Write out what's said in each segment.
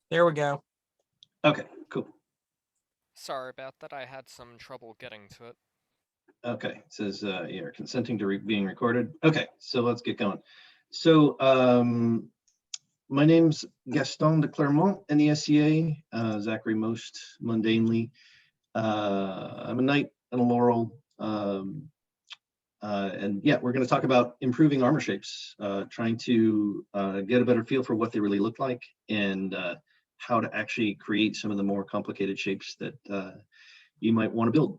There we go. Okay, cool. Sorry about that, I had some trouble getting to it. Okay, it says you're consenting to being recorded. Okay, so let's get going. So my name's Gaston de Clermont, NESCA, Zachary most mundanely. I'm a knight and a laurel. And yeah, we're going to talk about improving armor shapes, trying to get a better feel for what they really look like and how to actually create some of the more complicated shapes that you might want to build.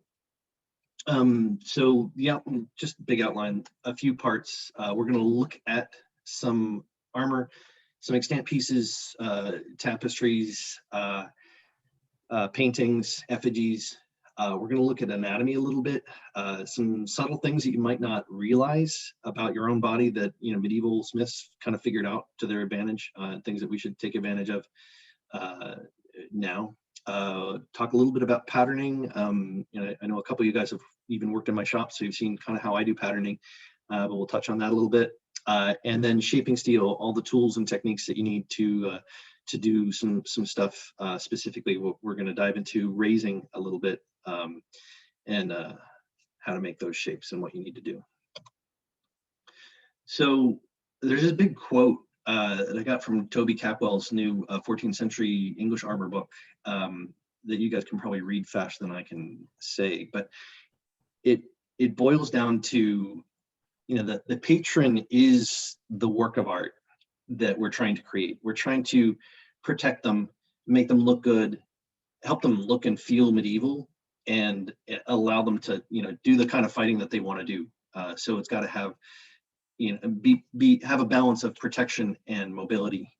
So yeah, just big outline, a few parts. We're going to look at some armor, some extant pieces, tapestries, paintings, effigies. We're going to look at anatomy a little bit, some subtle things that you might not realize about your own body that medieval smiths kind of figured out to their advantage, things that we should take advantage of now. Talk a little bit about patterning. I know a couple of you guys have even worked in my shop, so you've seen kind of how I do patterning, but we'll touch on that a little bit. And then shaping steel, all the tools and techniques that you need to do some stuff. Specifically, we're going to dive into raising a little bit, and how to make those shapes and what you need to do. So there's this big quote that I got from Toby Capwell's new 14th century English armor book, that you guys can probably read faster than I can say, but it boils down to, the patron is the work of art that we're trying to create. We're trying to protect them, make them look good, help them look and feel medieval, and allow them to, do the kind of fighting that they want to do. So it's got to have, have a balance of protection and mobility.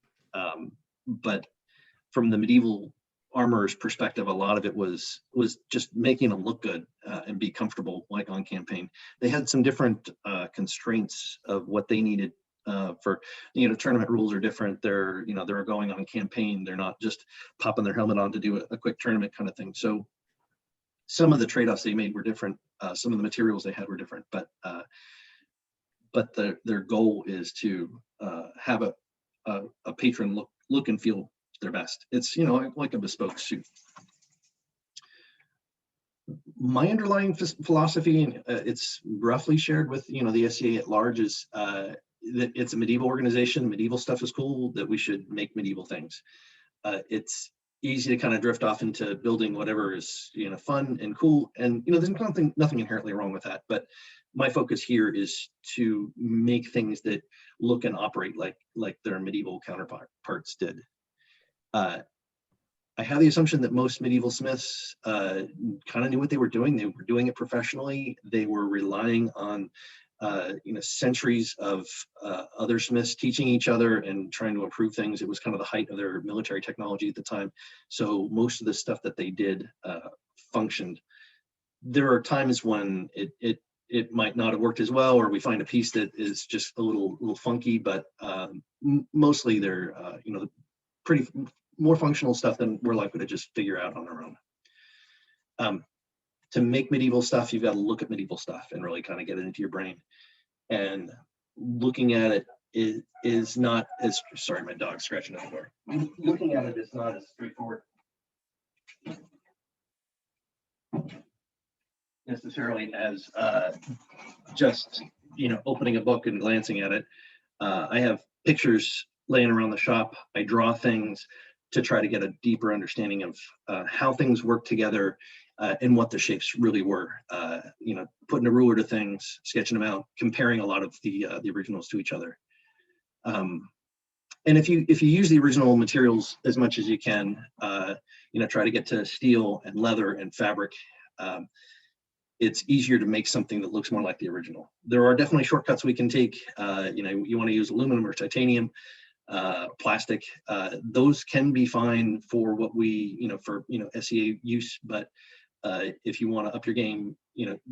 But from the medieval armorer's perspective, a lot of it was just making them look good and be comfortable, like on campaign. They had some different constraints of what they needed for, tournament rules are different. They're going on campaign. They're not just popping their helmet on to do a quick tournament kind of thing. So some of the trade-offs they made were different. Some of the materials they had were different, but their goal is to have a patron look and feel their best. It's like a bespoke suit. My underlying philosophy, and it's roughly shared with the SCA at large, is that it's a medieval organization. Medieval stuff is cool, that we should make medieval things. It's easy to kind of drift off into building whatever is fun and cool, and there's nothing inherently wrong with that, but my focus here is to make things that look and operate like their medieval counterparts did. I have the assumption that most medieval smiths kind of knew what they were doing. They were doing it professionally. They were relying on centuries of other smiths teaching each other and trying to improve things. It was kind of the height of their military technology at the time. So most of the stuff that they did functioned. There are times when it might not have worked as well, or we find a piece that is just a little funky, but mostly they're pretty more functional stuff than we're likely to just figure out on our own. To make medieval stuff, you've got to look at medieval stuff and really kind of get it into your brain. And looking at it is not as, sorry, my dog's scratching at the door. Looking at it is not as straightforward necessarily as just opening a book and glancing at it. I have pictures laying around the shop. I draw things to try to get a deeper understanding of how things work together and what the shapes really were. Putting a ruler to things, sketching them out, comparing a lot of the originals to each other. And if you use the original materials as much as you can, try to get to steel and leather and fabric, it's easier to make something that looks more like the original. There are definitely shortcuts we can take. You want to use aluminum or titanium, plastic. Those can be fine for what we, for SEA use. But if you want to up your game,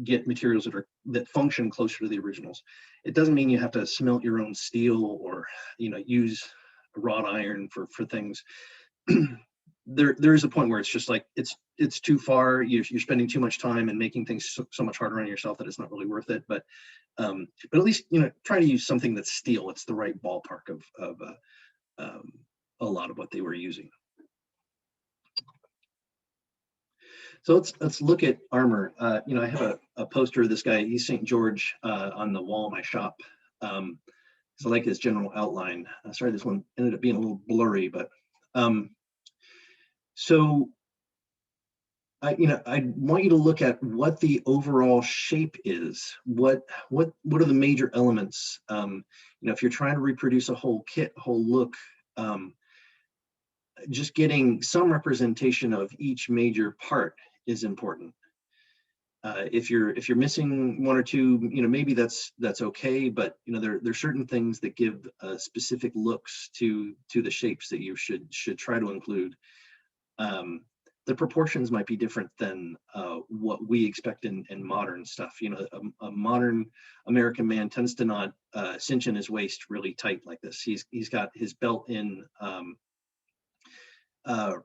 get materials that function closer to the originals. It doesn't mean you have to smelt your own steel or use wrought iron for things. There is a point where it's just like it's too far. You're spending too much time and making things so much harder on yourself that it's not really worth it. But at least try to use something that's steel. It's the right ballpark of a lot of what they were using. So let's look at armor. I have a poster of this guy. He's St. George on the wall of my shop. So I like his general outline. Sorry, this one ended up being a little blurry, but so I want you to look at what the overall shape is. What are the major elements? If you're trying to reproduce a whole kit, whole look, just getting some representation of each major part is important. If you're missing one or two, maybe that's okay, but there's certain things that give specific looks to the shapes that you should try to include. The proportions might be different than what we expect in modern stuff. A modern American man tends to not cinch in his waist really tight like this. He's got his belt in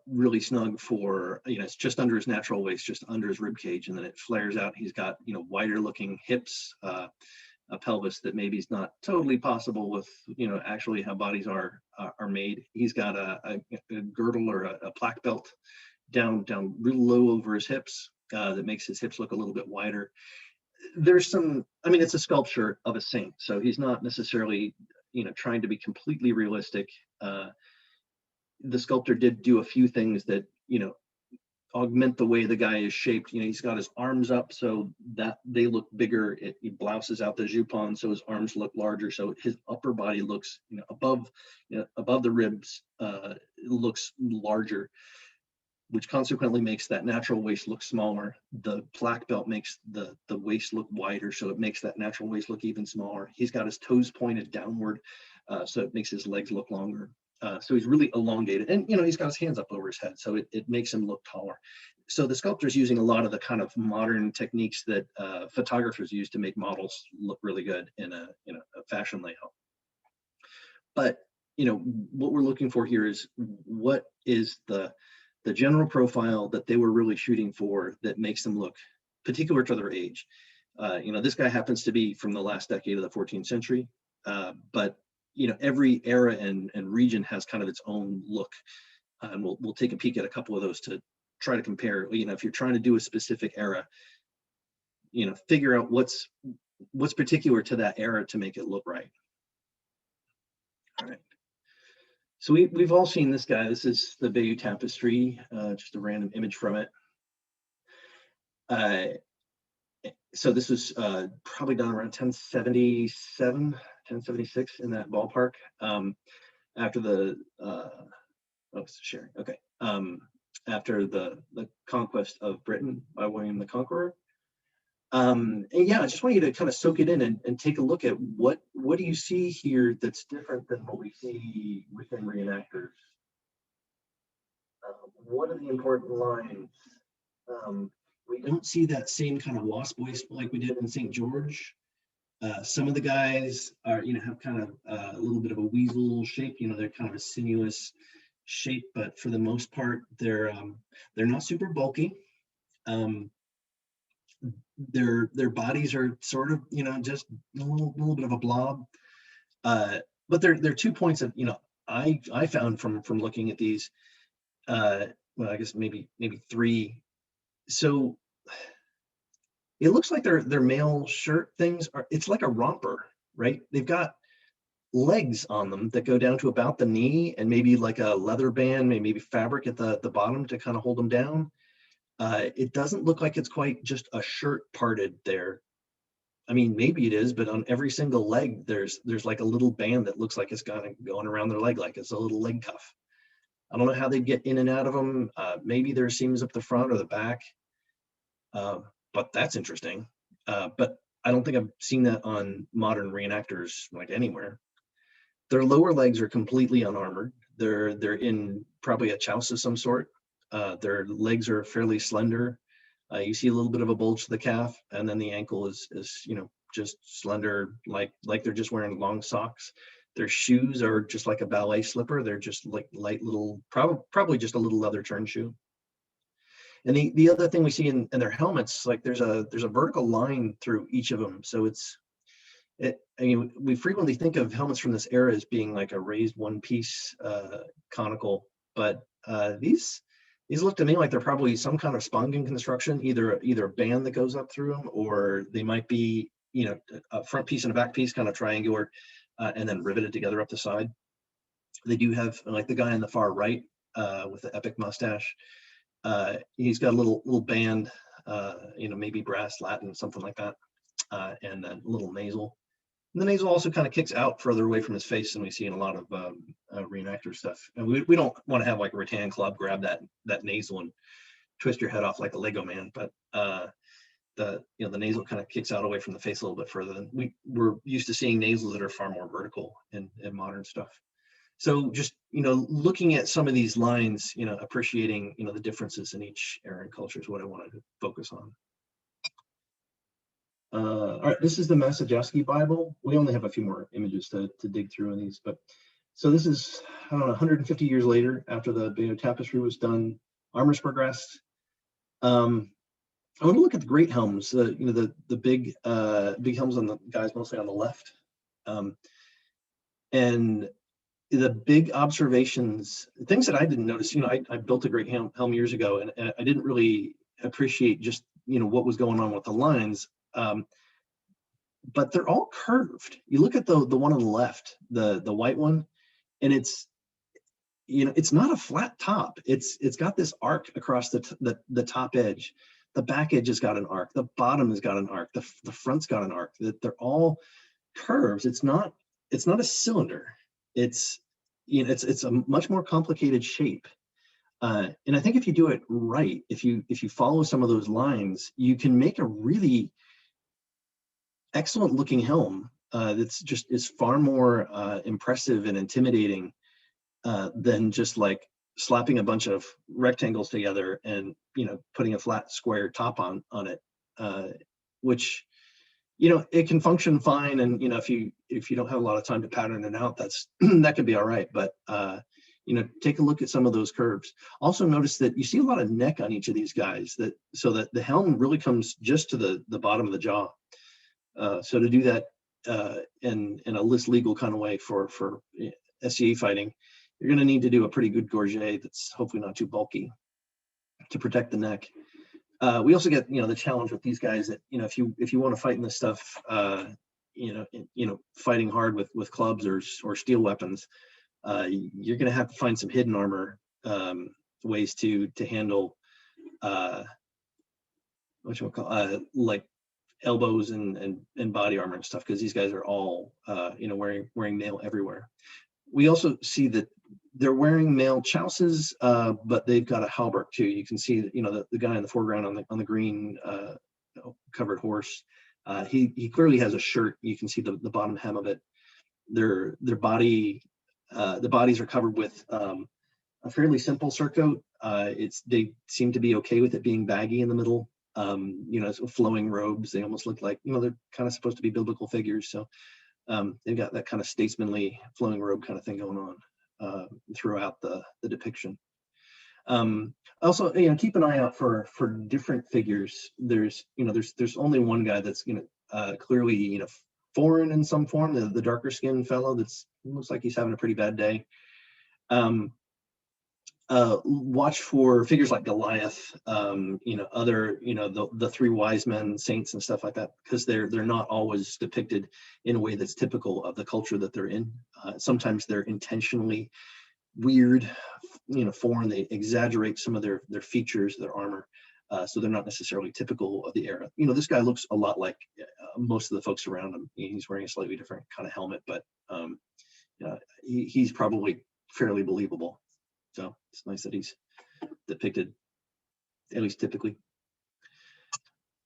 really snug for, it's just under his natural waist, just under his rib cage, and then it flares out. He's got wider looking hips, a pelvis that maybe is not totally possible with actually how bodies are made. He's got a girdle or a plaque belt down real low over his hips that makes his hips look a little bit wider. There's it's a sculpture of a saint, so he's not necessarily trying to be completely realistic. The sculptor did do a few things that augment the way the guy is shaped. He's got his arms up so that they look bigger. He blouses out the jupon so his arms look larger, so his upper body looks above the ribs, looks larger, which consequently makes that natural waist look smaller. The plaque belt makes the waist look wider, so it makes that natural waist look even smaller. He's got his toes pointed downward, so it makes his legs look longer. So he's really elongated, and he's got his hands up over his head, so it makes him look taller. So the sculptor's using a lot of the kind of modern techniques that photographers use to make models look really good in a fashion layout. But what we're looking for here is what is the general profile that they were really shooting for that makes them look particular to their age. This guy happens to be from the last decade of the 14th century, but every era and region has kind of its own look, and we'll take a peek at a couple of those to try to compare. If you're trying to do a specific era, figure out what's particular to that era to make it look right. All right. So we've all seen this guy. This is the Bayou Tapestry, just a random image from it. So this was probably done around 1077, 1076, in that ballpark. After the sharing. Okay. After the conquest of Britain by William the Conqueror. And yeah, I just want you to kind of soak it in and take a look at what do you see here that's different than what we see within reenactors. What are the important lines? We don't see that same kind of wasp waist like we did in St. George. Some of the guys are, have kind of a little bit of a weasel shape. They're kind of a sinuous shape, but for the most part, they're not super bulky. Their bodies are sort of, just a little bit of a blob. But there are 2 points that I found from looking at these. Well, I guess maybe 3. So it looks like their male shirt things it's like a romper, right? They've got legs on them that go down to about the knee, and maybe like a leather band, maybe fabric at the bottom to kind of hold them down. It doesn't look like it's quite just a shirt parted there. I mean, maybe it is, but on every single leg, there's like a little band that looks like it's going around their leg, like it's a little leg cuff. I don't know how they get in and out of them. Maybe there's seams up the front or the back, but that's interesting. But I don't think I've seen that on modern reenactors like anywhere. Their lower legs are completely unarmored. They're in probably a chouse of some sort. Their legs are fairly slender. You see a little bit of a bulge to the calf, and then the ankle is just slender, like they're just wearing long socks. Their shoes are just like a ballet slipper. They're just like light little, probably just a little leather turn shoe. And the other thing we see in their helmets, like there's a vertical line through each of them. So we frequently think of helmets from this era as being like a raised one piece conical, but these These look to me like they're probably some kind of spongen construction, either a band that goes up through them, or they might be, you know, a front piece and a back piece, kind of triangular, and then riveted together up the side. They do have, like the guy on the far right with the epic mustache. He's got a little band, you know, maybe brass, Latin, something like that, and then a little nasal. And the nasal also kind of kicks out further away from his face than we see in a lot of reenactor stuff. And we don't want to have like a rattan club grab that nasal and twist your head off like a Lego man, but the nasal kind of kicks out away from the face a little bit further than we're used to seeing nasals that are far more vertical in modern stuff. So just, you know, looking at some of these lines, you know, appreciating, you know, the differences in each era and culture is what I wanted to focus on. All right, this is the Massajeski Bible. We only have a few more images to dig through in these, but so this is, I don't know, 150 years later after the Bayou Tapestry was done, armors progressed. I want to look at the great helms, you know, the big helms on the guys mostly on the left, and the big observations, things that I didn't notice. You know, I built a great helm years ago, and I didn't really appreciate just, you know, what was going on with the lines. But they're all curved. You look at the one on the left, the white one, and it's, you know, it's not a flat top. It's got this arc across the top edge. The back edge has got an arc. The bottom has got an arc. The front's got an arc. That they're all curves. It's not a cylinder. It's, you know, it's a much more complicated shape. And I think if you do it right, if you follow some of those lines, you can make a really excellent looking helm that's just is far more impressive and intimidating than just like slapping a bunch of rectangles together and, you know, putting a flat square top on it, which, you know, it can function fine. And, you know, if you don't have a lot of time to pattern it out, that's that could be all right. But you know, take a look at some of those curves. Also notice that you see a lot of neck on each of these guys, so that the helm really comes just to the bottom of the jaw. So to do that in a list legal kind of way for SCA fighting, you're going to need to do a pretty good gorget that's hopefully not too bulky to protect the neck. We also get, you know, the challenge with these guys that, you know, if you want to fight in this stuff, you know, fighting hard with clubs or steel weapons, you're going to have to find some hidden armor ways to handle what you call like elbows and body armor and stuff, because these guys are all you know, wearing mail everywhere. We also see that they're wearing mail chouses, but they've got a hauberk too. You can see that, you know, the guy in the foreground on the green covered horse. He clearly has a shirt. You can see the bottom hem of it. Their body, the bodies are covered with a fairly simple surcoat. They seem to be okay with it being baggy in the middle. You know, flowing robes. They almost look like, you know, they're kind of supposed to be biblical figures. So they've got that kind of statesmanly flowing robe kind of thing going on throughout the depiction. Also, you know, keep an eye out for different figures. There's only one guy that's, you know, clearly, you know, foreign in some form. The darker skinned fellow that's looks like he's having a pretty bad day. Watch for figures like Goliath, you know, other, you know, the three wise men, saints and stuff like that, because they're not always depicted in a way that's typical of the culture that they're in. Sometimes they're intentionally weird, you know, foreign. They exaggerate some of their features, their armor, so they're not necessarily typical of the era. You know, this guy looks a lot like most of the folks around him. He's wearing a slightly different kind of helmet, but you know, he's probably fairly believable. So it's nice that he's depicted, at least typically.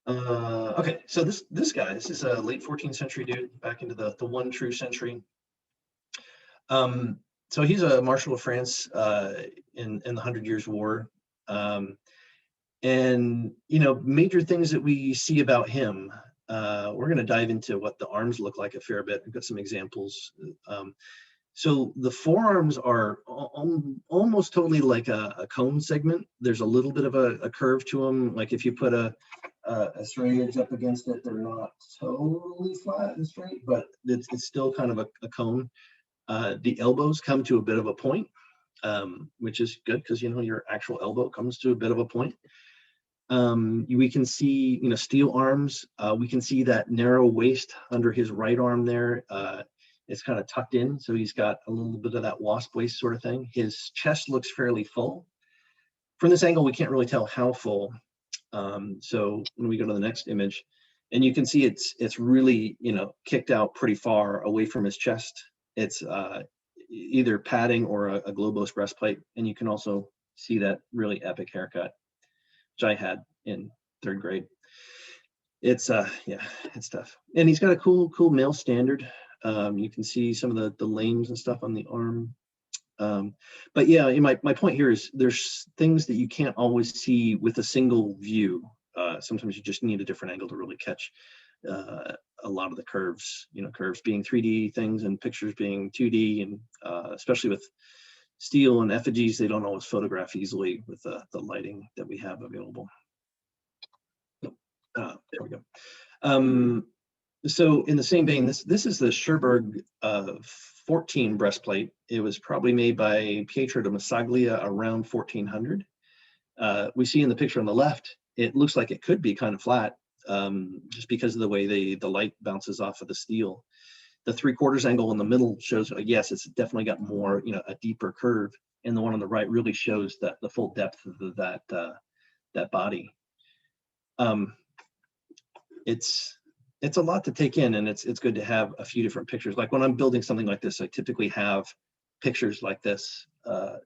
Okay, so this guy, this is a late 14th century dude, back into the one true century. So he's a Marshal of France in the 100 Years' War. And, you know, major things that we see about him, we're going to dive into what the arms look like a fair bit. We've got some examples. So the forearms are almost totally like a cone segment. There's a little bit of a curve to them. Like if you put a straight edge up against it, they're not totally flat and straight, but it's still kind of a cone. The elbows come to a bit of a point. which is good because, you know, your actual elbow comes to a bit of a point. We can see, you know, steel arms. We can see that narrow waist under his right arm there. It's kind of tucked in, so he's got a little bit of that wasp waist sort of thing. His chest looks fairly full. From this angle, we can't really tell how full. So when we go to the next image, and you can see it's really, you know, kicked out pretty far away from his chest. It's either padding or a globose breastplate, and you can also see that really epic haircut, which I had in 3rd grade. It's yeah, it's tough. And he's got a cool male standard. You can see some of the lames and stuff on the arm. But yeah, my point here is there's things that you can't always see with a single view. Sometimes you just need a different angle to really catch a lot of the curves, you know, curves being 3D things and pictures being 2D, and especially with steel and effigies, they don't always photograph easily with the lighting that we have available. There we go. So in the same vein, this is the Cherbourg 14 breastplate. It was probably made by Pietro de Massaglia around 1400. We see in the picture on the left, it looks like it could be kind of flat, just because of the way the light bounces off of the steel. The 3/4 angle in the middle shows, yes, it's definitely got more, you know, a deeper curve, and the one on the right really shows that the full depth of that body. It's a lot to take in, and it's good to have a few different pictures. Like when I'm building something like this, I typically have pictures like this,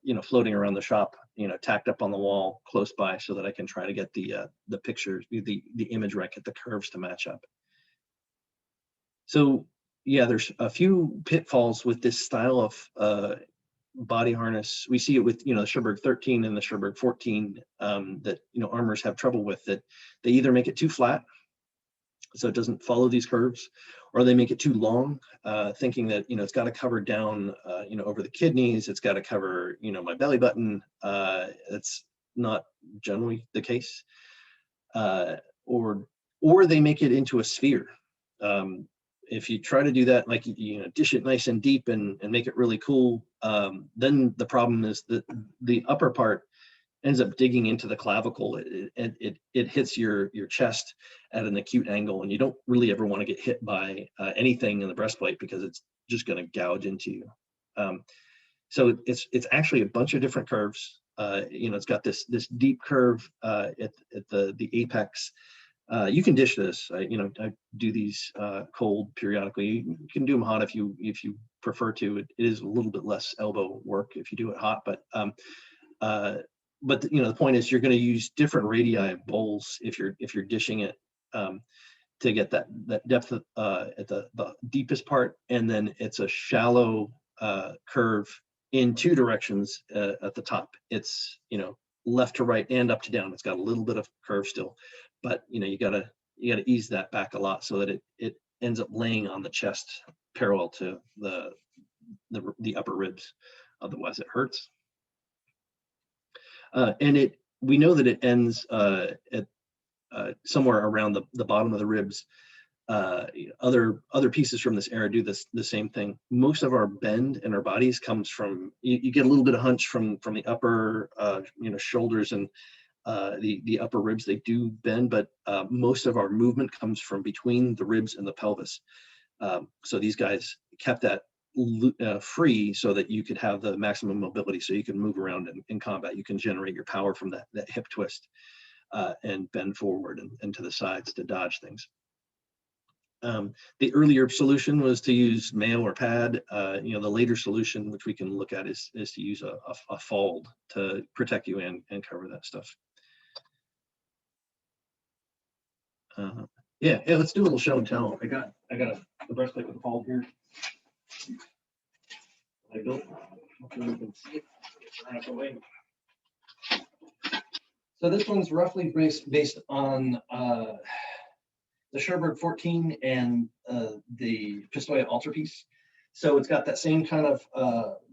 you know, floating around the shop, you know, tacked up on the wall close by, so that I can try to get the pictures, the image right, get the curves to match up. So yeah, there's a few pitfalls with this style of body harness. We see it with, you know, the Cherbourg 13 and the Cherbourg 14 that, you know, armors have trouble with. That they either make it too flat, so it doesn't follow these curves, or they make it too long, thinking that, you know, it's got to cover down, you know, over the kidneys, it's got to cover, you know, my belly button. It's not generally the case. Or they make it into a sphere. If you try to do that, like, you know, dish it nice and deep and make it really cool, then the problem is that the upper part ends up digging into the clavicle. It hits your chest at an acute angle, and you don't really ever want to get hit by anything in the breastplate, because it's just going to gouge into you. So it's actually a bunch of different curves. You know, it's got this deep curve at the apex. You can dish this. You know, I do these cold periodically. You can do them hot if you prefer to. It is a little bit less elbow work if you do it hot, but you know, the point is you're going to use different radii of bowls if you're dishing it, to get that depth at the deepest part, and then it's a shallow curve in 2 directions at the top. It's, you know, left to right and up to down. It's got a little bit of curve still, but you know, you gotta ease that back a lot so that it ends up laying on the chest parallel to the upper ribs. Otherwise, it hurts. And we know that it ends at somewhere around the bottom of the ribs. Other pieces from this era do the same thing. Most of our bend in our bodies comes from, you get a little bit of hunch from the upper you know, shoulders and the upper ribs. They do bend, but most of our movement comes from between the ribs and the pelvis. So these guys kept that free so that you could have the maximum mobility, so you can move around in combat. You can generate your power from that hip twist and bend forward and to the sides to dodge things. The earlier solution was to use mail or pad. You know, the later solution, which we can look at, is to use a fold to protect you and cover that stuff. Yeah, let's do a little show and tell. I got a breastplate with a fold here. I built. Hopefully you can see it. It's away. So this one's roughly based on the Cherbourg 14 and the Pistoia altarpiece. So it's got that same kind of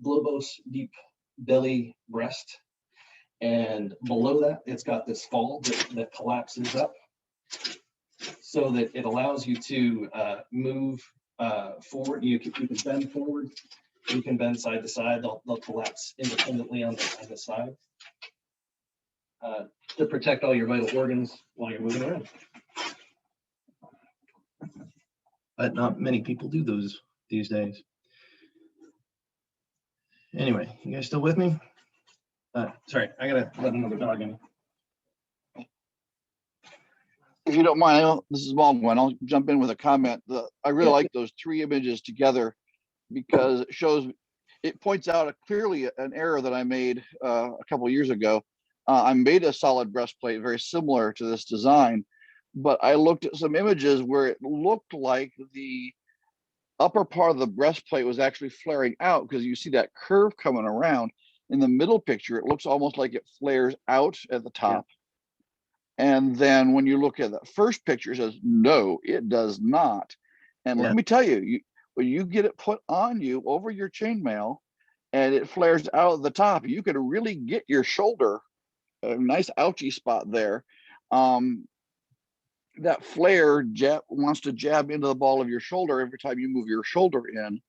globose deep belly breast, and below that it's got this fold that collapses up, so that it allows you to move forward. You can bend forward You can bend side to side. They'll collapse independently on the side to protect all your vital organs while you're moving around. But not many people do those these days. Anyway, you guys still with me? Sorry, I gotta let another dog in. If you don't mind, this is Baldwin. I'll jump in with a comment. I really like those three images together because it points out clearly an error that I made a couple of years ago. I made a solid breastplate very similar to this design, but I looked at some images where it looked like the upper part of the breastplate was actually flaring out because you see that curve coming around. In the middle picture, it looks almost like it flares out at the top. And then when you look at the first picture, it says, no, it does not. And let me tell you, when you get it put on you over your chainmail and it flares out at the top, you can really get your shoulder, a nice ouchy spot there. That flare wants to jab into the ball of your shoulder every time you move your shoulder in.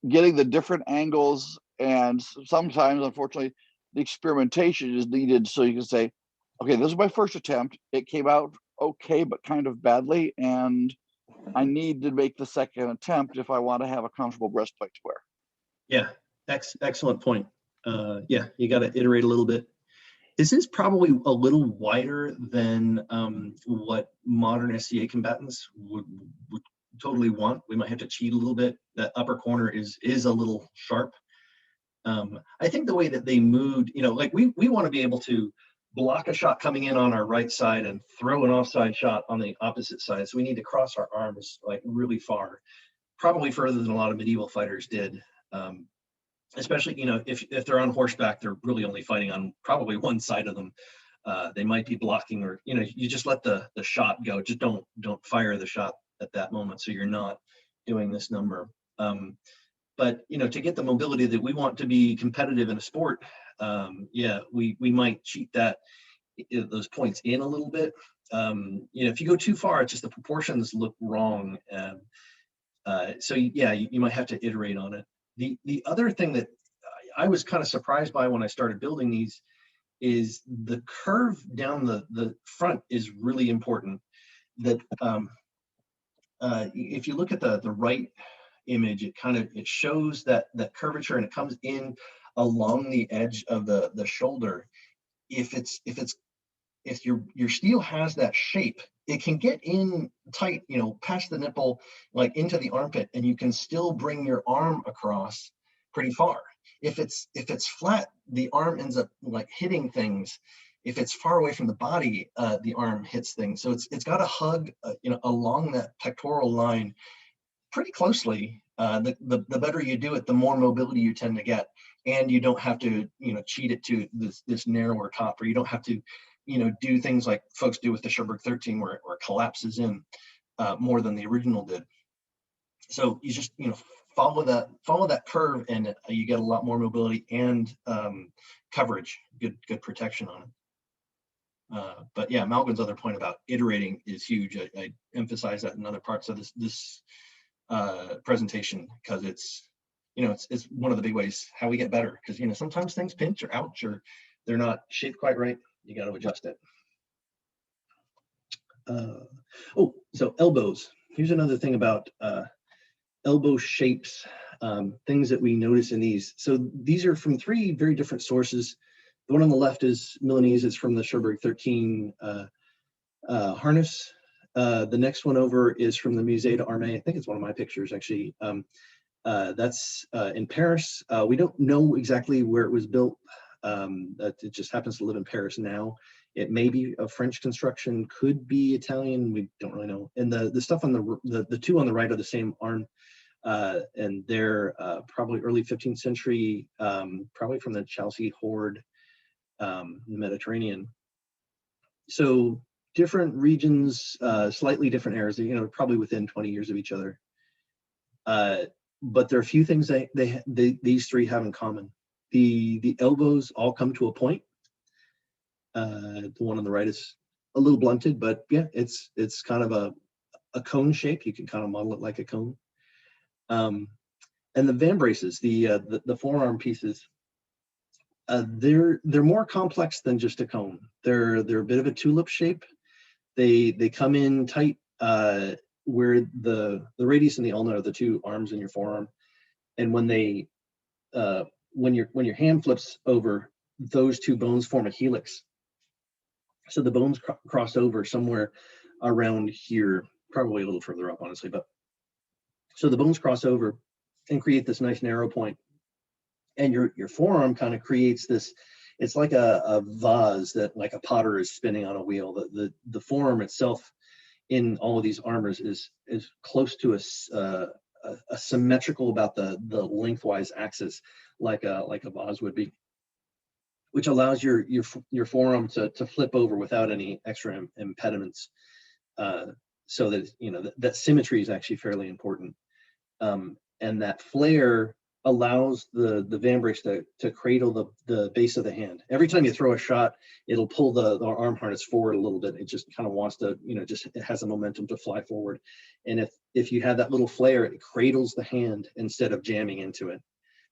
Getting the different angles, and sometimes, unfortunately, the experimentation is needed so you can say, okay, this is my first attempt. It came out okay, but kind of badly, and I need to make the second attempt if I want to have a comfortable breastplate to wear. Yeah, excellent point. Yeah, you got to iterate a little bit. This is probably a little wider than what modern SCA combatants would totally want. We might have to cheat a little bit. That upper corner is a little sharp. I think the way that they moved, like we want to be able to block a shot coming in on our right side and throw an offside shot on the opposite side. So we need to cross our arms like really far, probably further than a lot of medieval fighters did. Especially, if they're on horseback, they're really only fighting on probably one side of them. They might be blocking, or you just let the shot go. Just don't fire the shot at that moment, so you're not doing this number. But to get the mobility that we want to be competitive in a sport, we might cheat those points in a little bit. If you go too far, it's just the proportions look wrong. So you might have to iterate on it. The other thing that I was kind of surprised by when I started building these is the curve down the front is really important. That if you look at the right image, it shows that curvature, and it comes in along the edge of the shoulder. If your steel has that shape, it can get in tight, past the nipple, like into the armpit, and you can still bring your arm across pretty far. If it's flat, the arm ends up like hitting things. If it's far away from the body, the arm hits things. So it's got to hug, along that pectoral line pretty closely. The better you do it, the more mobility you tend to get, and you don't have to cheat it to this narrower top, or you don't have to do things like folks do with the Sherbrooke 13 where it collapses in more than the original did. So you just follow that curve, and you get a lot more mobility and coverage, good protection on it. But yeah, Malcolm's other point about iterating is huge. I emphasize that in other parts of this presentation, because it's one of the big ways how we get better, because sometimes things pinch or ouch, or they're not shaped quite right. You got to adjust it. So elbows. Here's another thing about elbow shapes, things that we notice in these. So these are from three very different sources. The one on the left is Milanese. It's from the Sherbrooke 13 harness. The next one over is from the Musée d'Armée. I think it's one of my pictures, actually. That's in Paris. We don't know exactly where it was built. It just happens to live in Paris now. It may be a French construction, could be Italian. We don't really know. And the stuff on the two on the right are the same arm, and they're probably early 15th century, probably from the Chelsea Horde, the Mediterranean. So different regions, slightly different eras, probably within 20 years of each other. But there are a few things these three have in common. The elbows all come to a point. The one on the right is a little blunted, but yeah, it's kind of a cone shape. You can kind of model it like a cone. And the vambraces, the forearm pieces, they're more complex than just a cone. They're a bit of a tulip shape. They come in tight where the radius and the ulna are the two arms in your forearm, and when they when your hand flips over, those two bones form a helix. So the bones cross over somewhere around here, probably a little further up, honestly, but so the bones cross over and create this nice narrow point, and your forearm kind of creates this. It's like a vase that, like a potter is spinning on a wheel. The forearm itself in all of these armors is close to a symmetrical about the lengthwise axis, like a vase would be, which allows your forearm to flip over without any extra impediments. So that that symmetry is actually fairly important. And that flare allows the vambrace to cradle the base of the hand. Every time you throw a shot, it'll pull the arm harness forward a little bit. It just kind of wants to, it has a momentum to fly forward. And if you have that little flare, it cradles the hand instead of jamming into it.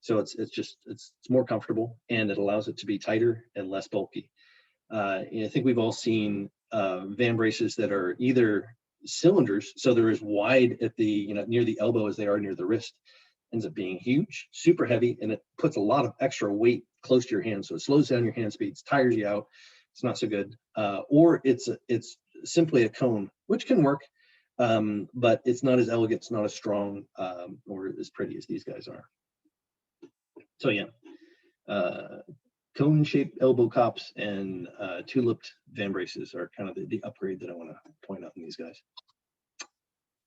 So it's more comfortable, and it allows it to be tighter and less bulky. I think we've all seen vambraces that are either cylinders, so they're as wide at the near the elbow as they are near the wrist. Ends up being huge, super heavy, and it puts a lot of extra weight close to your hand, so it slows down your hand speeds, tires you out. It's not so good. Or it's simply a cone, which can work, but it's not as elegant, it's not as strong, or as pretty as these guys are. So yeah, cone-shaped elbow cops and tuliped vambraces are kind of the upgrade that I want to point out in these guys.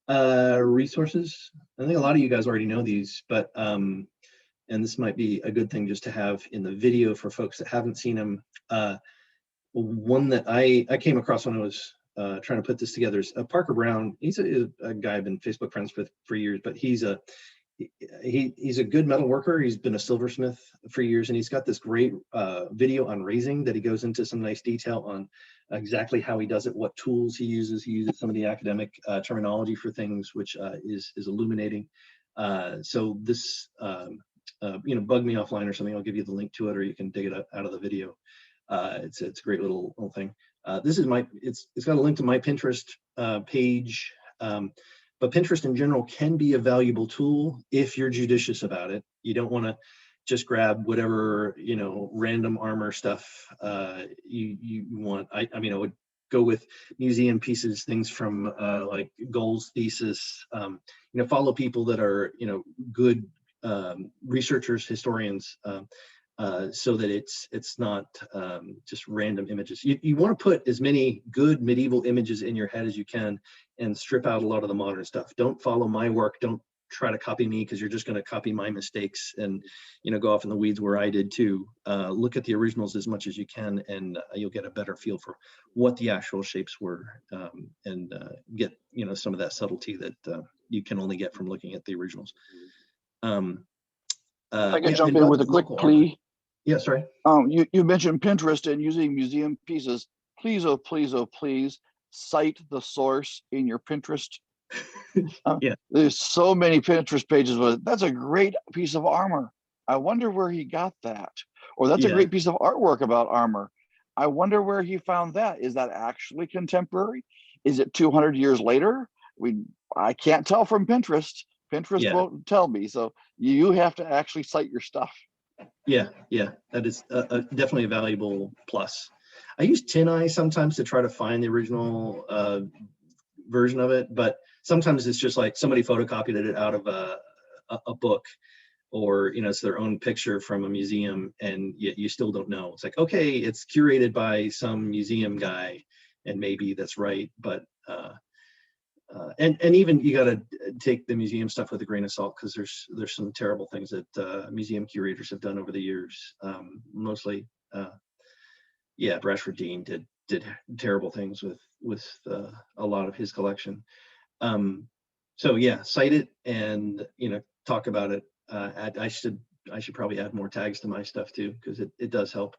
Resources. I think a lot of you guys already know these, but and this might be a good thing just to have in the video for folks that haven't seen them. One that I came across when I was trying to put this together is Parker Brown. He's a guy I've been Facebook friends with for years, but he's a good metal worker. He's been a silversmith for years, and he's got this great video on raising that he goes into some nice detail on exactly how he does it, what tools he uses. He uses some of the academic terminology for things, which is illuminating. So this, bug me offline or something. I'll give you the link to it, or you can dig it out of the video. It's a great little thing. This is it's got a link to my Pinterest page. But Pinterest in general can be a valuable tool if you're judicious about it. You don't want to just grab whatever, random armor stuff you want. I would go with museum pieces, things from like Gold's thesis, follow people that are, good researchers, historians, so that it's not just random images. You want to put as many good medieval images in your head as you can and strip out a lot of the modern stuff. Don't follow my work. Don't try to copy me, because you're just going to copy my mistakes and go off in the weeds where I did too. Look at the originals as much as you can, and you'll get a better feel for what the actual shapes were, and get some of that subtlety that you can only get from looking at the originals. If I can jump in with a quick plea. Yeah, sorry. You mentioned Pinterest and using museum pieces. Please, oh please, oh please, cite the source in your Pinterest. Yeah. There's so many Pinterest pages with it. That's a great piece of armor. I wonder where he got that. Or that's a great piece of artwork about armor. I wonder where he found that. Is that actually contemporary? Is it 200 years later? I can't tell from Pinterest. Pinterest won't tell me. So you have to actually cite your stuff. Yeah, that is definitely a valuable plus. I use TinEye sometimes to try to find the original version of it, but sometimes it's just like somebody photocopied it out of a book, or it's their own picture from a museum, and yet you still don't know. It's like, okay, it's curated by some museum guy, and maybe that's right, but and even you got to take the museum stuff with a grain of salt, because there's some terrible things that museum curators have done over the years. Mostly, Bradford Dean did terrible things with a lot of his collection. So yeah, cite it and talk about it. I should probably add more tags to my stuff too, because it does help.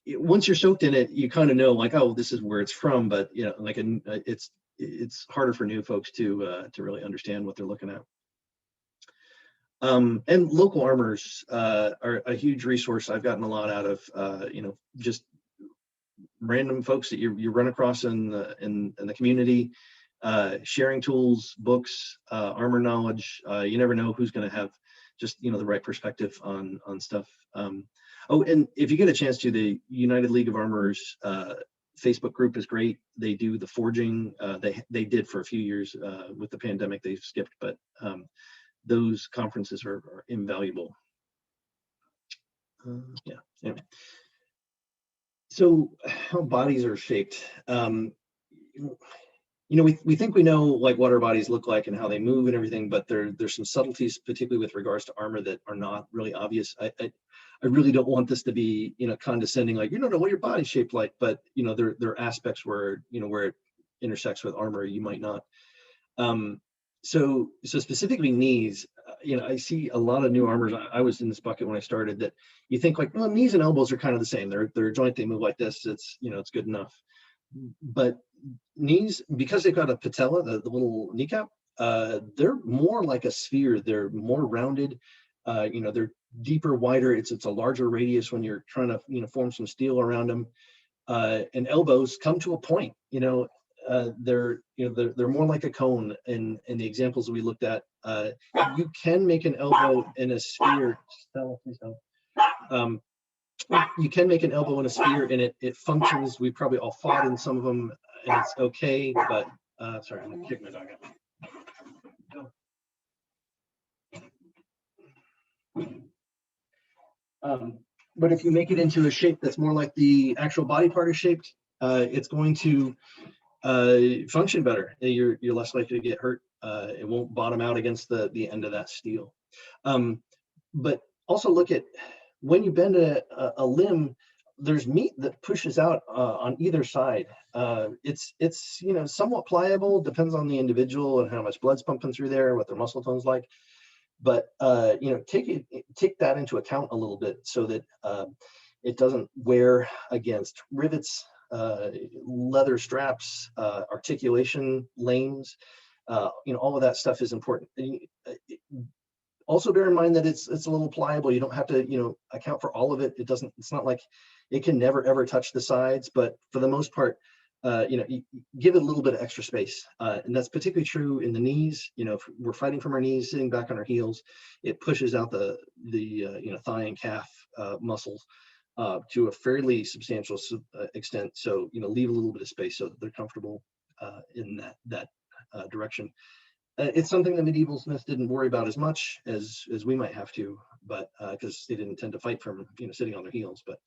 Once you're soaked in it, you kind of know, like, oh, this is where it's from, but like it's harder for new folks to really understand what they're looking at. And local armors are a huge resource. I've gotten a lot out of, just random folks that you run across in the community, sharing tools, books, armor knowledge. You never know who's going to have just the right perspective on stuff. Oh, and if you get a chance to, the United League of Armorers Facebook group is great. They do the forging. They did for a few years with the pandemic. They've skipped, but those conferences are invaluable. Yeah. Anyway. So how bodies are shaped. We think we know like what our bodies look like and how they move and everything, but there's some subtleties, particularly with regards to armor, that are not really obvious. I really don't want this to be condescending, like you don't know what your body's shaped like, but there are aspects where where it intersects with armor you might not. So specifically knees, I see a lot of new armors. I was in this bucket when I started, that you think like, well, knees and elbows are kind of the same. They're a joint, they move like this. It's it's good enough. But knees, because they've got a patella, the little kneecap, they're more like a sphere. They're more rounded. They're deeper, wider. It's a larger radius when you're trying to form some steel around them. And elbows come to a point. They're more like a cone. In the examples we looked at, you can make an elbow in a sphere. Stella, please don't. You can make an elbow in a sphere, and it functions. We probably all fought in some of them, and it's okay. But sorry, I'm gonna kick my dog out. But if you make it into a shape that's more like the actual body part is shaped, it's going to function better. You're less likely to get hurt. It won't bottom out against the end of that steel. But also look at when you bend a limb, there's meat that pushes out on either side. It's somewhat pliable, depends on the individual and how much blood's pumping through there, what their muscle tone's like. But take that into account a little bit, so that it doesn't wear against rivets, leather straps, articulation, lames. All of that stuff is important. Also bear in mind that it's a little pliable. You don't have to account for all of it. It's not like it can never ever touch the sides, but for the most part, you give it a little bit of extra space, and that's particularly true in the knees. If we're fighting from our knees, sitting back on our heels, it pushes out the thigh and calf muscles to a fairly substantial extent. So leave a little bit of space so that they're comfortable in that direction. It's something the medieval smiths didn't worry about as much as we might have to, but because they didn't tend to fight from sitting on their heels. But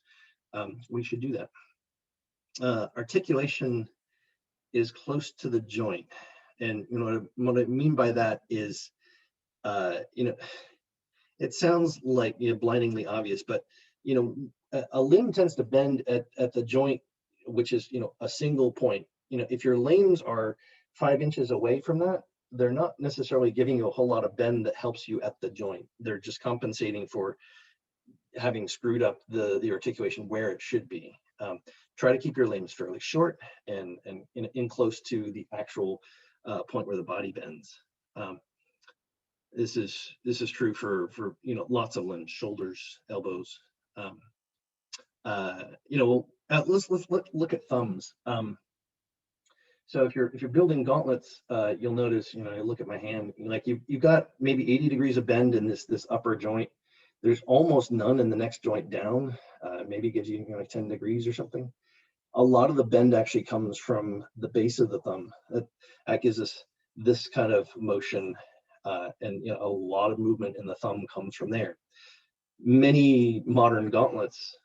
we should do that. Articulation is close to the joint, and what I mean by that is, it sounds like blindingly obvious, but a limb tends to bend at the joint, which is a single point. If your limbs are 5 inches away from that, they're not necessarily giving you a whole lot of bend that helps you at the joint. They're just compensating for having screwed up the articulation where it should be. Try to keep your limbs fairly short and in close to the actual point where the body bends. This is true for lots of limbs, shoulders, elbows. Let's look at thumbs. So if you're building gauntlets, you'll notice, I look at my hand, like you've got maybe 80 degrees of bend in this upper joint. There's almost none in the next joint down. Maybe gives you like 10 degrees or something. A lot of the bend actually comes from the base of the thumb. That gives us this kind of motion, and a lot of movement in the thumb comes from there. Many modern gauntlets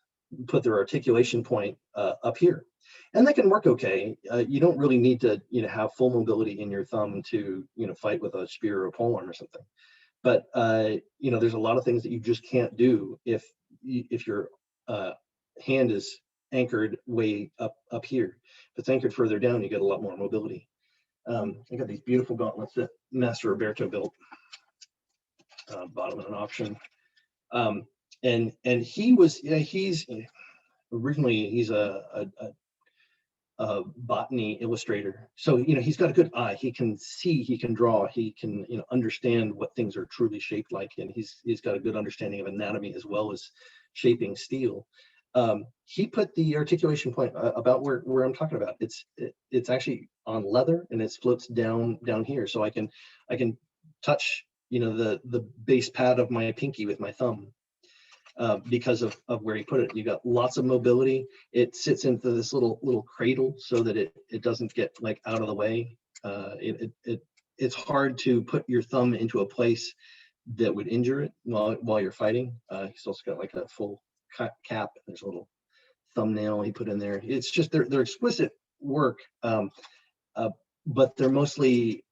put their articulation point up here. And that can work okay. You don't really need to, have full mobility in your thumb to, fight with a spear or a polearm or something. But there's a lot of things that you just can't do if your hand is anchored way up here. If it's anchored further down, you get a lot more mobility. I got these beautiful gauntlets that Master Roberto built. Bottom of an auction. And he was, he's originally, he's a botany illustrator. So, he's got a good eye. He can see, he can draw, he can, understand what things are truly shaped like. And he's got a good understanding of anatomy as well as shaping steel. He put the articulation point about where I'm talking about. It's actually on leather and it floats down here. So I can touch, the base pad of my pinky with my thumb. Because of where he put it. You got lots of mobility. It sits into this little cradle so that it doesn't get like out of the way. It's hard to put your thumb into a place that would injure it while you're fighting. He's also got like a full cap. There's a little thumbnail he put in there. It's just they're explicit work, but they're mostly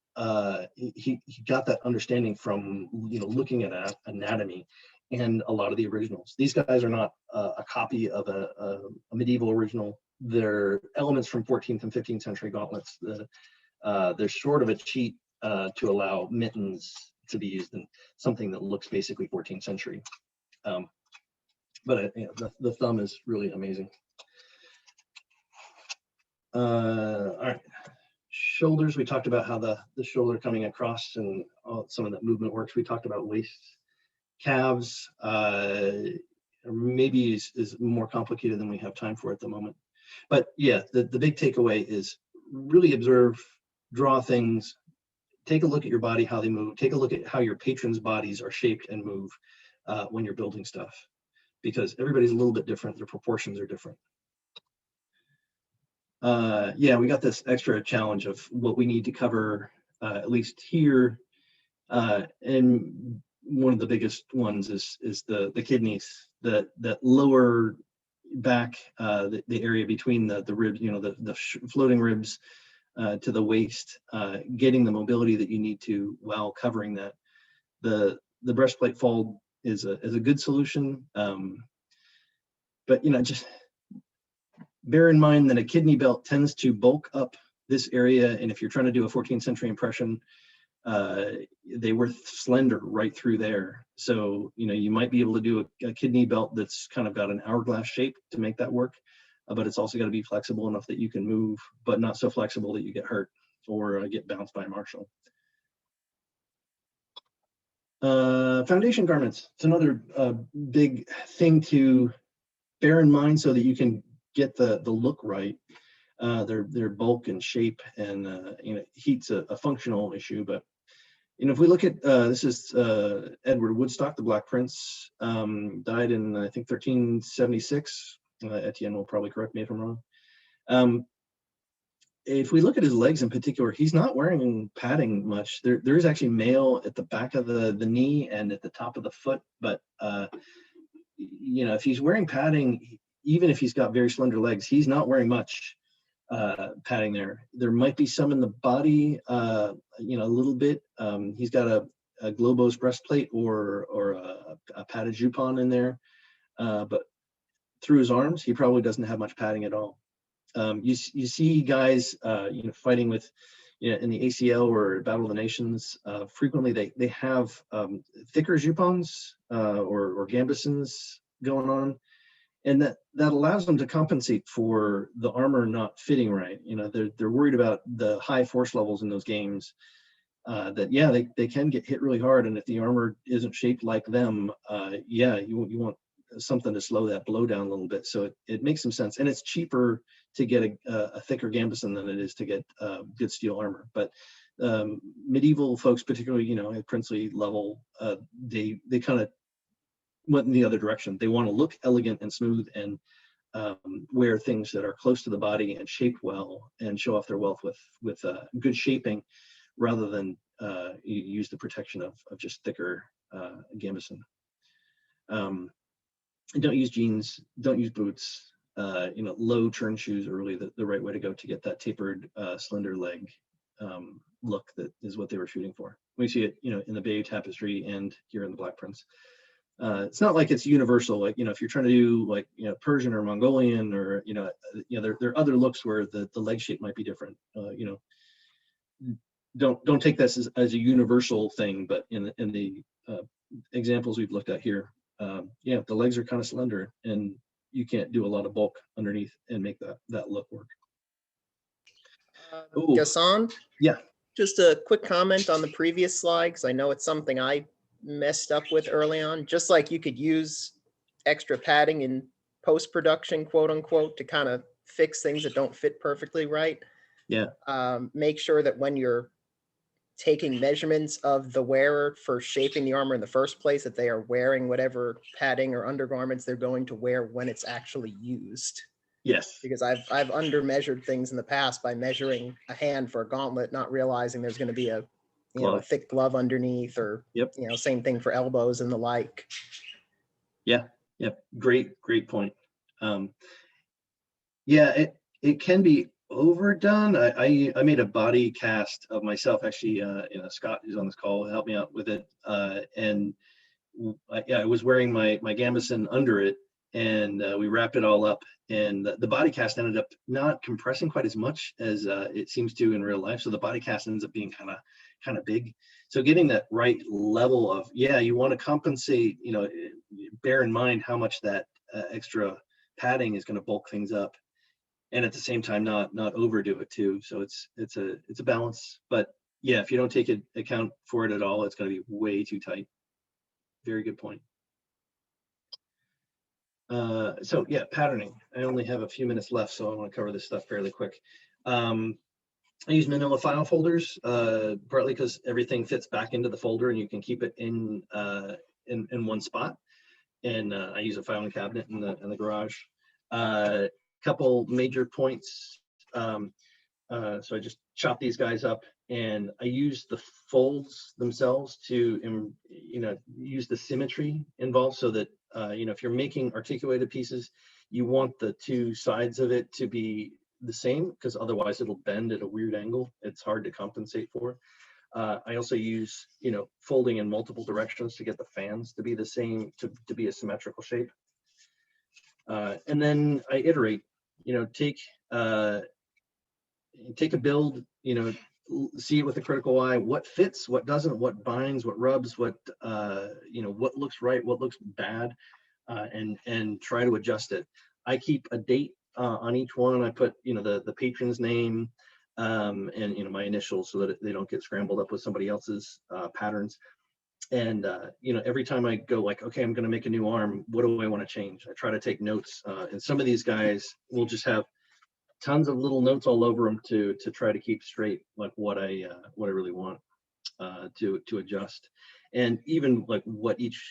he got that understanding from looking at anatomy. And a lot of the originals. These guys are not a copy of a medieval original. They're elements from 14th and 15th century gauntlets. They're sort of a cheat to allow mittens to be used in something that looks basically 14th century. But the thumb is really amazing. All right, shoulders. We talked about how the shoulder coming across and some of that movement works. We talked about waist. Calves maybe is more complicated than we have time for at the moment. But yeah, the big takeaway is really observe, draw things, take a look at your body, how they move, take a look at how your patrons' bodies are shaped and move when you're building stuff, because everybody's a little bit different, their proportions are different. Yeah, we got this extra challenge of what we need to cover, at least here, and one of the biggest ones is the kidneys, that lower back, the area between the ribs, the floating ribs to the waist, getting the mobility that you need to while covering that. The breastplate fold is a good solution, but just bear in mind that a kidney belt tends to bulk up this area, and if you're trying to do a 14th century impression, they were slender right through there. So, you might be able to do a kidney belt that's kind of got an hourglass shape to make that work, but it's also got to be flexible enough that you can move, but not so flexible that you get hurt or get bounced by a marshal. Foundation garments. It's another big thing to bear in mind so that you can get the look right. Their bulk and shape, and heat's a functional issue, but if we look at this is Edward Woodstock, the Black Prince, died in I think 1376. Etienne will probably correct me if I'm wrong. If we look at his legs in particular, he's not wearing padding much. There is actually mail at the back of the knee and at the top of the foot, but if he's wearing padding, even if he's got very slender legs, he's not wearing much padding there. There might be some in the body, a little bit. He's got a globose breastplate or a padded jupon in there, but through his arms, he probably doesn't have much padding at all. You see guys, fighting with, in the ACL or Battle of the Nations, frequently they have thicker jupons or gambesons going on. And that allows them to compensate for the armor not fitting right. They're worried about the high force levels in those games. They can get hit really hard, and if the armor isn't shaped like them, you want something to slow that blow down a little bit. So it makes some sense, and it's cheaper to get a thicker gambeson than it is to get good steel armor. But medieval folks, particularly at princely level, they kind of went in the other direction. They want to look elegant and smooth and wear things that are close to the body and shaped well and show off their wealth with good shaping, rather than you use the protection of just thicker gambeson. Don't use jeans, don't use boots. Low turn shoes are really the right way to go to get that tapered, slender leg look that is what they were shooting for. We see it, in the Bayou Tapestry and here in the Black Prince. It's not like it's universal. Like, if you're trying to do like, Persian or Mongolian or, there are other looks where the leg shape might be different. Don't take this as a universal thing, but in the examples we've looked at here, the legs are kind of slender and you can't do a lot of bulk underneath and make that look work. Ooh. Gaston? Yeah. Just a quick comment on the previous slide, because I know it's something I messed up with early on. Just like you could use extra padding in post-production, quote unquote, to kind of fix things that don't fit perfectly right. Yeah. Make sure that when you're taking measurements of the wearer for shaping the armor in the first place, that they are wearing whatever padding or undergarments they're going to wear when it's actually used. Yes. Because I've undermeasured things in the past by measuring a hand for a gauntlet, not realizing there's going to be a a thick glove underneath, or Yep. Same thing for elbows and the like. Yeah. Yep. Great point. Yeah, it can be overdone. I made a body cast of myself, actually. Scott, who's on this call, helped me out with it. And I was wearing my gambeson under it, and we wrapped it all up. And the body cast ended up not compressing quite as much as it seems to in real life. So the body cast ends up being kind of big. So getting that right level of, you want to compensate. Bear in mind how much that extra padding is going to bulk things up, and at the same time not overdo it too. So it's a balance. But yeah, if you don't take account for it at all, it's going to be way too tight. Very good point. So yeah, patterning. I only have a few minutes left, so I want to cover this stuff fairly quick. I use manila file folders, partly because everything fits back into the folder and you can keep it in one spot. And I use a filing cabinet in the garage. Couple major points. So I just chop these guys up, and I use the folds themselves to use the symmetry involved, so that if you're making articulated pieces, you want the two sides of it to be the same, because otherwise it'll bend at a weird angle. It's hard to compensate for. I also use folding in multiple directions to get the fans to be the same, to be a symmetrical shape. And then I iterate. Take a build, see it with a critical eye, what fits, what doesn't, what binds, what rubs, what looks right, what looks bad, and try to adjust it. I keep a date on each one. I put the patron's name and my initials, so that they don't get scrambled up with somebody else's patterns. And every time I go, like, okay, I'm going to make a new arm, what do I want to change? I try to take notes, and some of these guys will just have tons of little notes all over them to try to keep straight, like what I really want to adjust, and even like what each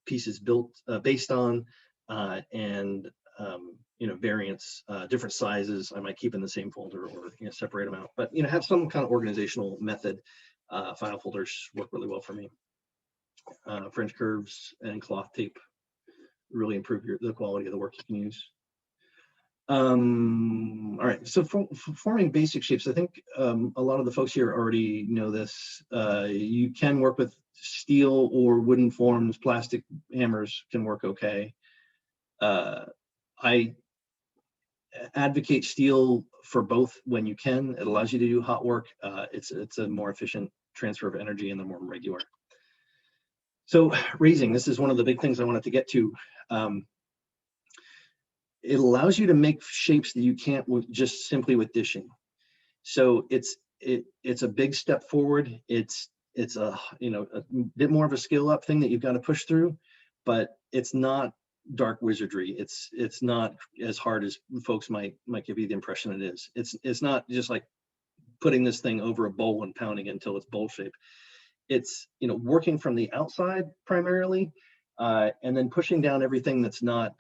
piece is built based on, and variants, different sizes. I might keep in the same folder, or separate them out, but have some kind of organizational method. File folders work really well for me. French curves and cloth tape really improve the quality of the work you can use. All right, so for forming basic shapes, I think a lot of the folks here already know this. You can work with steel or wooden forms. Plastic hammers can work okay. I advocate steel for both when you can. It allows you to do hot work. It's a more efficient transfer of energy, and they're more regular. So raising, this is one of the big things I wanted to get to. It allows you to make shapes that you can't just simply with dishing. So it's a big step forward. It's a bit more of a skill up thing that you've got to push through, but it's not dark wizardry. It's not as hard as folks might give you the impression it is. It's not just like putting this thing over a bowl and pounding it until it's bowl shape. It's working from the outside primarily, and then pushing down everything that's not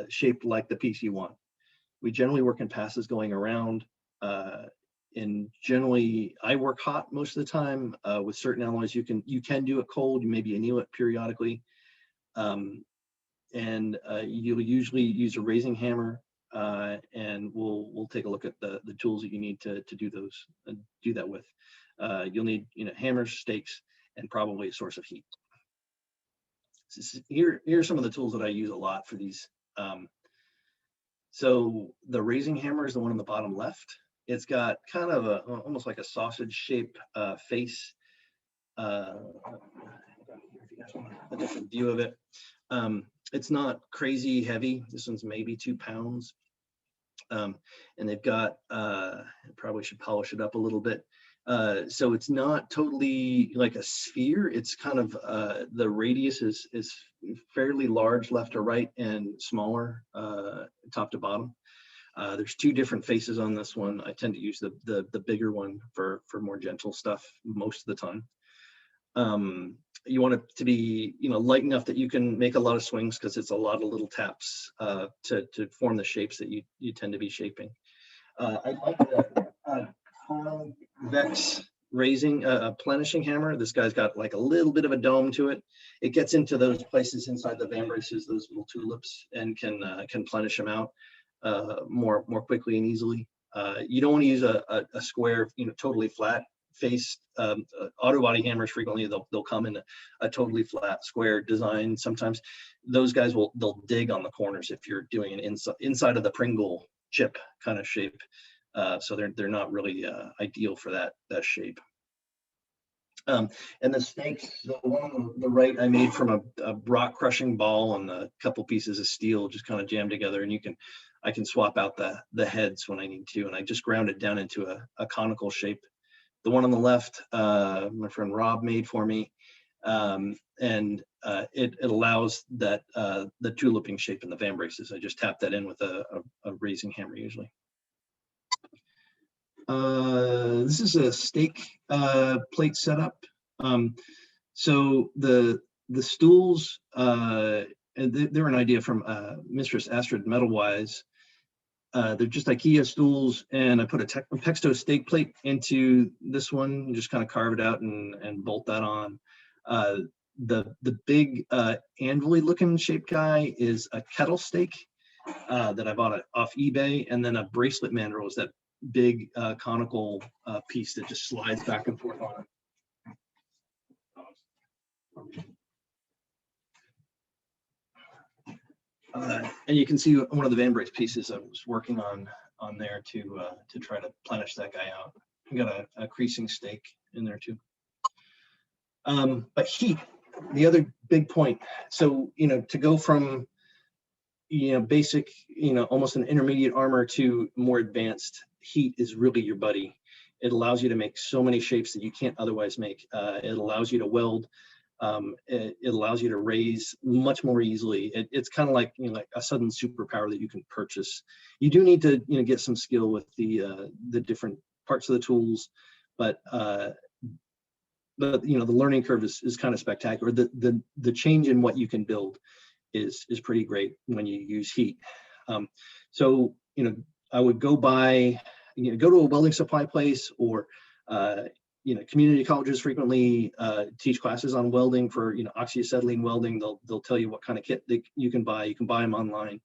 shaped like the piece you want. We generally work in passes going around, and generally I work hot most of the time. With certain alloys, you can do it cold. You maybe anneal it periodically, and you'll usually use a raising hammer, and we'll take a look at the tools that you need to do that with. You'll need hammers, stakes, and probably a source of heat. Here's some of the tools that I use a lot for these. So the raising hammer is the one on the bottom left. It's got kind of almost like a sausage shape face. If you guys want a different view of it. It's not crazy heavy. This one's maybe 2 pounds. And they've got, probably should polish it up a little bit. So it's not totally like a sphere. It's kind of, the radius is fairly large left to right and smaller top to bottom. There's two different faces on this one. I tend to use the bigger one for more gentle stuff most of the time. You want it to be, light enough that you can make a lot of swings, because it's a lot of little taps to form the shapes that you tend to be shaping. I like the convex raising, plenishing hammer. This guy's got like a little bit of a dome to it. It gets into those places inside the van braces, those little tulips, and can plenish them out more quickly and easily. You don't want to use a square, totally flat faced. Auto body hammers frequently they'll come in a totally flat square design. Sometimes those guys they'll dig on the corners if you're doing an inside of the Pringle chip kind of shape. So they're not really ideal for that shape. And the stakes, the one on the right I made from a rock crushing ball and a couple pieces of steel just kind of jammed together, and I can swap out the heads when I need to, and I just ground it down into a conical shape. The one on the left, my friend Rob made for me, and it allows that the tuliping shape in the van braces. I just tap that in with a raising hammer usually. This is a stake plate setup. So the stools, they're an idea from Mistress Astrid Metalwise. They're just IKEA stools, and I put a Pexto stake plate into this one and just kind of carve it out and bolt that on. The big anvil-y looking shaped guy is a kettle stake that I bought off eBay, and then a bracelet mandrel is that big conical piece that just slides back and forth on it. And you can see one of the van brace pieces I was working on there to try to plenish that guy out. I got a creasing stake in there too. But heat, the other big point. So to go from basic, almost an intermediate armor to more advanced, heat is really your buddy. It allows you to make so many shapes that you can't otherwise make. It allows you to weld. It allows you to raise much more easily. It's kind of like like a sudden superpower that you can purchase. You do need to get some skill with the different parts of the tools, but the learning curve is kind of spectacular. The change in what you can build is pretty great when you use heat. So I would go to a welding supply place, or community colleges frequently teach classes on welding for oxyacetylene welding. They'll tell you what kind of kit you can buy. You can buy them online,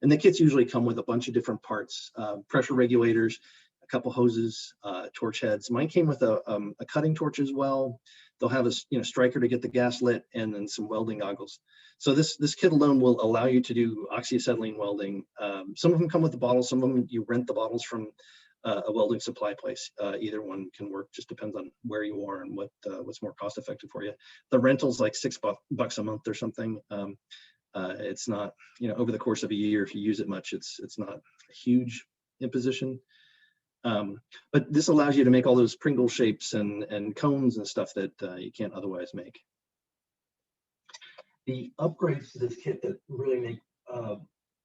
and the kits usually come with a bunch of different parts: pressure regulators, a couple hoses, torch heads. Mine came with a cutting torch as well. They'll have a striker to get the gas lit, and then some welding goggles. So this kit alone will allow you to do oxyacetylene welding. Some of them come with the bottles. Some of them you rent the bottles from a welding supply place. Either one can work. Just depends on where you are and what's more cost effective for you. The rental's like $6 a month or something. It's not over the course of a year, if you use it much, it's not a huge imposition. But this allows you to make all those Pringle shapes and cones and stuff that you can't otherwise make. The upgrades to this kit that really make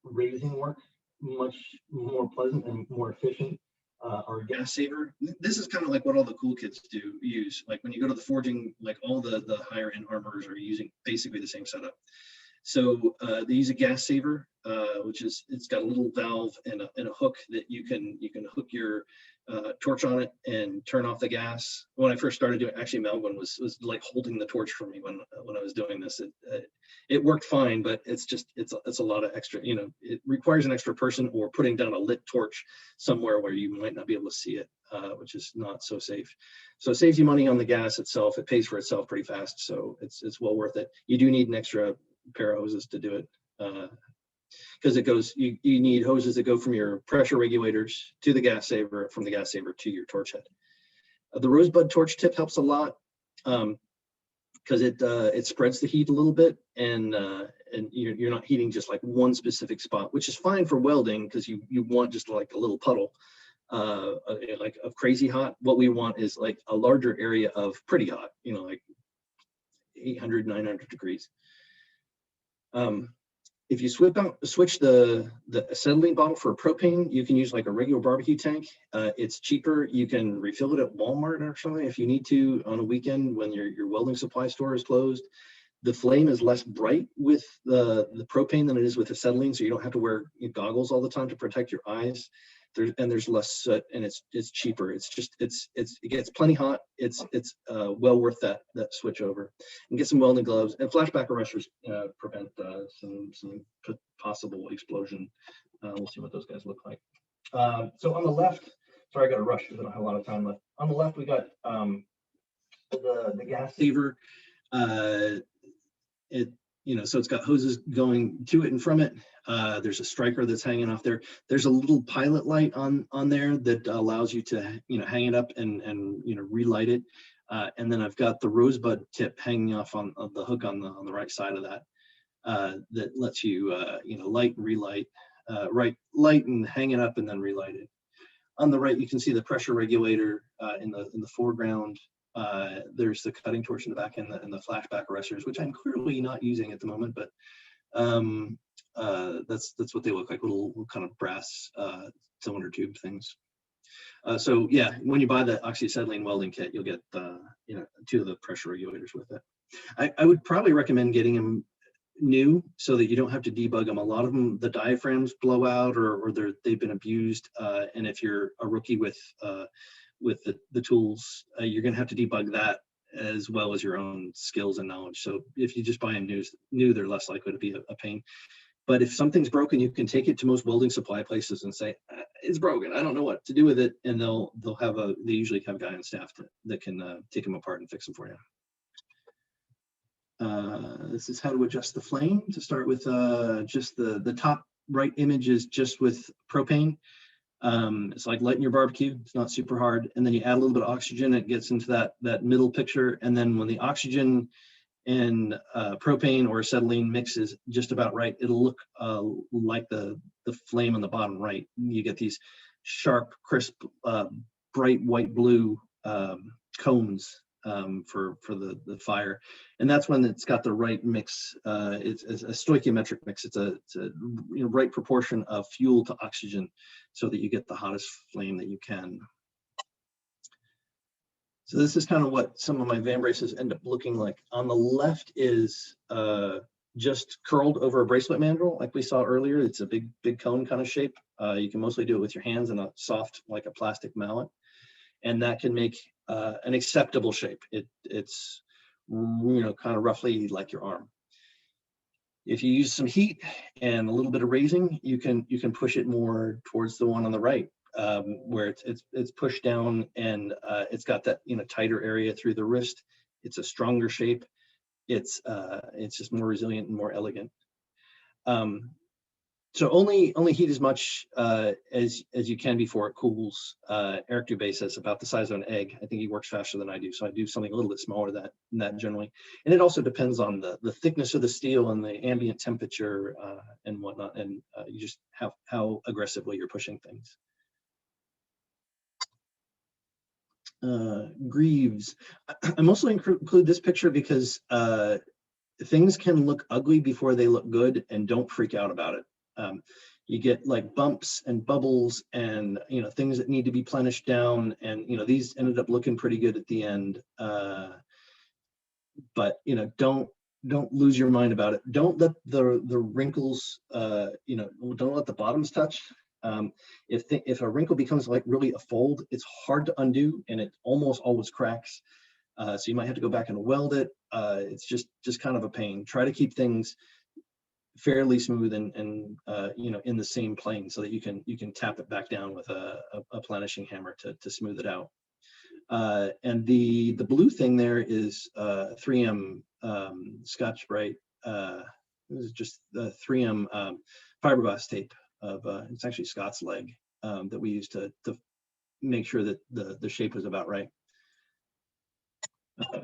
raising work much more pleasant and more efficient are a gas saver. This is kind of like what all the cool kits use. Like when you go to the forging, like all the higher end armorers are using basically the same setup. So they use a gas saver, which is, it's got a little valve and a hook that you can hook your torch on it and turn off the gas. When I first started doing, actually Melvin was like holding the torch for me when I was doing this. It worked fine, but it's a lot of extra. It requires an extra person, or putting down a lit torch somewhere where you might not be able to see it, which is not so safe. So it saves you money on the gas itself. It pays for itself pretty fast, so it's well worth it. You do need an extra pair of hoses to do it, because it goes, you need hoses that go from your pressure regulators to the gas saver, from the gas saver to your torch head. The Rosebud Torch Tip helps a lot, because it spreads the heat a little bit, and and you're not heating just like one specific spot, which is fine for welding because you want just like a little puddle like of crazy hot. What we want is like a larger area of pretty hot, you know, like 800, 900 degrees. If you switch the acetylene bottle for propane, you can use like a regular barbecue tank. It's cheaper. You can refill it at Walmart or something if you need to on a weekend when your welding supply store is closed. The flame is less bright with the propane than it is with acetylene, so you don't have to wear goggles all the time to protect your eyes. There's less soot, and it's cheaper. It gets plenty hot. It's well worth that switch over. And get some welding gloves and flashback arresters prevent some possible explosion. We'll see what those guys look like. So on the left, sorry, I got to rush because I don't have a lot of time left. On the left, we got the gas saver. So it's got hoses going to it and from it. There's a striker that's hanging off there. There's a little pilot light on there that allows you to hang it up and relight it. And then I've got the Rosebud tip hanging off on the hook on the right side of that that lets you light and relight, light and hang it up and then relight it. On the right, you can see the pressure regulator in the foreground. There's the cutting torch in the back and the flashback arresters, which I'm clearly not using at the moment, but that's what they look like, little kind of brass cylinder tube things. So yeah, when you buy the oxyacetylene welding kit, you'll get 2 of the pressure regulators with it. I would probably recommend getting them new so that you don't have to debug them. A lot of them, the diaphragms blow out or they've been abused, and if you're a rookie with the tools, you're going to have to debug that as well as your own skills and knowledge. So if you just buy them new, they're less likely to be a pain. But if something's broken, you can take it to most welding supply places and say, it's broken, I don't know what to do with it. And they usually have a guy on staff that can take them apart and fix them for you. This is how to adjust the flame. To start with, just the top right image is just with propane. It's like lighting your barbecue. It's not super hard. And then you add a little bit of oxygen. It gets into that middle picture. And then when the oxygen and propane or acetylene mixes just about right, it'll look like the flame on the bottom right. You get these sharp, crisp, bright white blue cones for the fire. And that's when it's got the right mix. It's a stoichiometric mix. It's a right proportion of fuel to oxygen so that you get the hottest flame that you can. So this is kind of what some of my van braces end up looking like. On the left is just curled over a bracelet mandrel like we saw earlier. It's a big cone kind of shape. You can mostly do it with your hands and a soft, like a plastic mallet. And that can make an acceptable shape. It's kind of roughly like your arm. If you use some heat and a little bit of raising, you can push it more towards the one on the right, where it's pushed down and it's got that tighter area through the wrist. It's a stronger shape. It's just more resilient and more elegant. So only heat as much as you can before it cools. Eric Dubé says about the size of an egg. I think he works faster than I do, so I do something a little bit smaller than that generally. And it also depends on the thickness of the steel and the ambient temperature and whatnot, and you just how aggressively you're pushing things. Greaves. I mostly include this picture because things can look ugly before they look good, and don't freak out about it. You get like bumps and bubbles and things that need to be plenished down, and these ended up looking pretty good at the end. But don't lose your mind about it. Don't let the wrinkles don't let the bottoms touch. If a wrinkle becomes like really a fold, it's hard to undo and it almost always cracks. So you might have to go back and weld it. It's just kind of a pain. Try to keep things fairly smooth and in the same plane so that you can tap it back down with a plenishing hammer to smooth it out. And the blue thing there is 3M Scotch-Brite. This is just the 3M fiberglass tape of it's actually Scott's leg that we use to make sure that the shape is about right.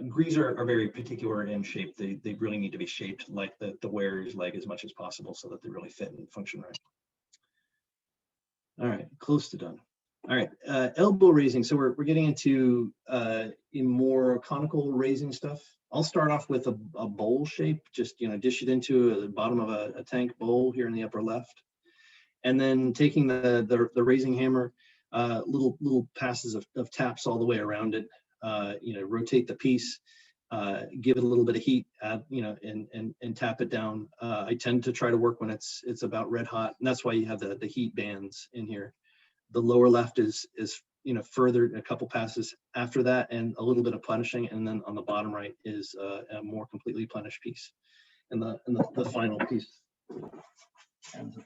Greaves are very particular in shape. They really need to be shaped like the wearer's leg as much as possible so that they really fit and function right. All right, close to done. All right, elbow raising. So we're getting into more conical raising stuff. I'll start off with a bowl shape, just dish it into the bottom of a tank bowl here in the upper left, and then taking the raising hammer, little passes of taps all the way around it. Rotate the piece, give it a little bit of heat, and tap it down. I tend to try to work when it's about red hot, and that's why you have the heat bands in here. The lower left is further a couple passes after that, and a little bit of plenishing, and then on the bottom right is a more completely plenished piece, and the final piece ends up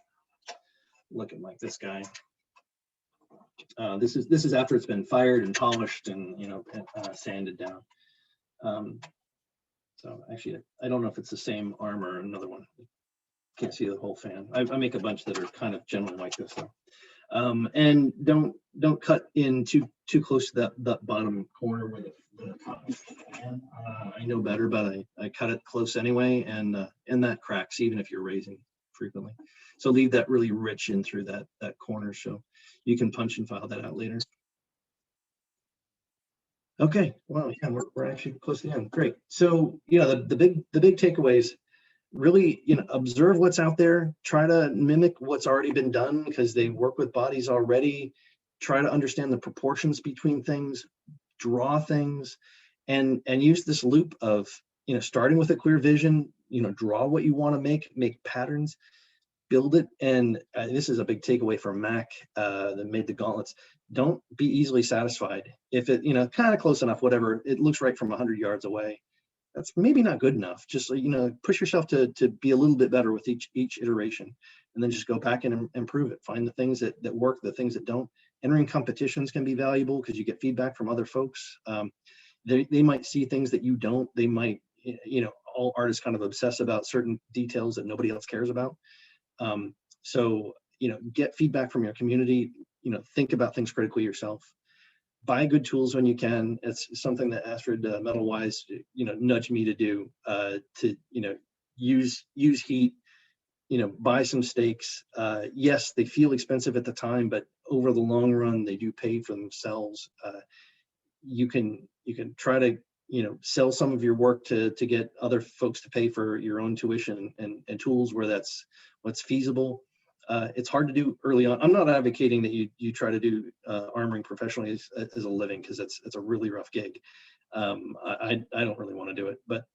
looking like this guy. This is after it's been fired and polished and sanded down. So actually, I don't know if it's the same arm or another one. Can't see the whole fan. I make a bunch that are kind of generally like this though. And don't cut in too close to that bottom corner where the top is the fan. I know better, but I cut it close anyway, and that cracks even if you're raising frequently. So leave that really rich in through that corner so you can punch and file that out later. Okay, well, yeah, we're actually close to the end. Great. So the big takeaways. Really, observe what's out there, try to mimic what's already been done because they work with bodies already, try to understand the proportions between things, draw things, and use this loop of, starting with a clear vision, draw what you want to make patterns, build it. And this is a big takeaway from Mac that made the gauntlets. Don't be easily satisfied. If it, kind of close enough, whatever, it looks right from 100 yards away. That's maybe not good enough. Just push yourself to be a little bit better with each iteration, and then just go back and improve it. Find the things that work, the things that don't. Entering competitions can be valuable because you get feedback from other folks. They might see things that you don't. They might, all artists kind of obsess about certain details that nobody else cares about. So get feedback from your community. Think about things critically yourself. Buy good tools when you can. It's something that Astrid Metalwise, nudged me to do. To use heat. Buy some stakes. Yes, they feel expensive at the time, but over the long run, they do pay for themselves. You can try to sell some of your work to get other folks to pay for your own tuition and tools where that's what's feasible. It's hard to do early on. I'm not advocating that you try to do armoring professionally as a living because it's a really rough gig. I don't really want to do it, but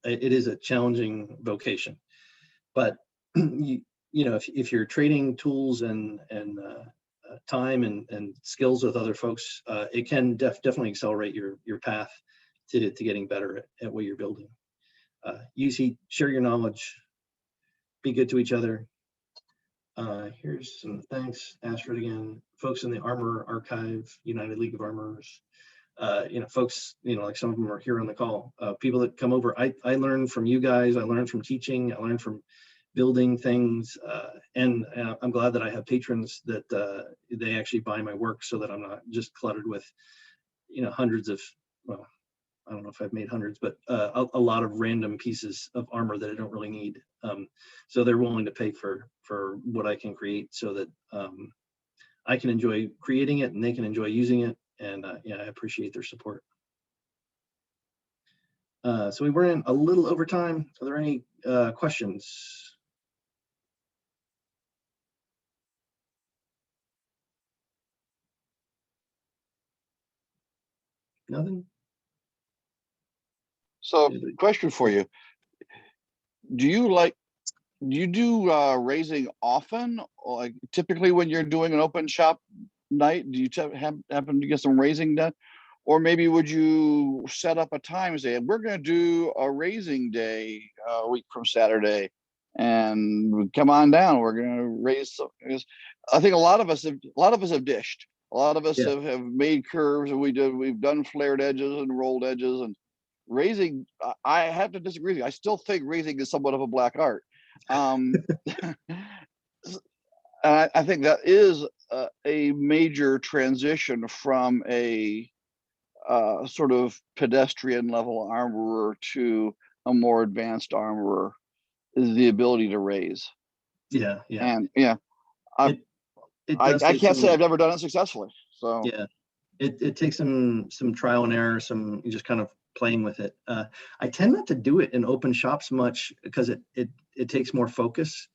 it is a challenging vocation. But if you're trading tools and time and skills with other folks, it can definitely accelerate your path to getting better at what you're building. Use heat, share your knowledge, be good to each other. Here's some thanks, Astrid again. Folks in the Armor Archive, United League of Armorers. Folks, like some of them are here on the call. People that come over, I learn from you guys. I learn from teaching. I learn from building things. And I'm glad that I have patrons that they actually buy my work so that I'm not just cluttered with, hundreds of, well, I don't know if I've made hundreds, but a lot of random pieces of armor that I don't really need. So they're willing to pay for what I can create so that I can enjoy creating it and they can enjoy using it. And I appreciate their support. So we were in a little over time. Are there any questions? Nothing? So, question for you. Do you do raising often? Like typically when you're doing an open shop night, do you happen to get some raising done? Or maybe would you set up a time and say, we're going to do a raising day a week from Saturday and come on down. We're going to raise some. I think a lot of us have dished. A lot of us have made curves, and we've done flared edges and rolled edges, and raising. I have to disagree with you. I still think raising is somewhat of a black art. I think that is a major transition from a sort of pedestrian level armorer to a more advanced armorer is the ability to raise. Yeah, yeah. And yeah, I, It I, does I take can't say some, I've never done it successfully. So yeah, it takes some trial and error, some just kind of playing with it. I tend not to do it in open shops much because it takes more focus.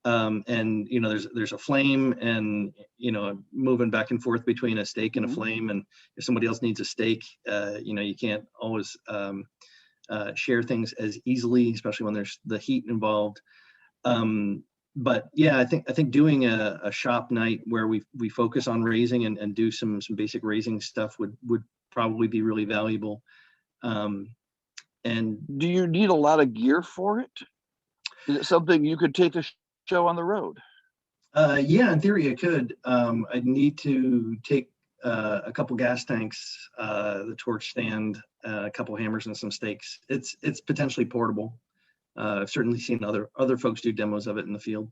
And you know, there's a flame, and you know, moving back and forth between a stake and a flame, and if somebody else needs a stake, you know, you can't always share things as easily, especially when there's the heat involved. But yeah, I think doing a shop night where we focus on raising and do some basic raising stuff would probably be really valuable. And do you need a lot of gear for it? Is it something you could take the show on the road? yeah, in theory, I could. I'd need to take a couple gas tanks, the torch stand, a couple hammers, and some stakes. It's potentially portable. I've certainly seen other folks do demos of it in the field.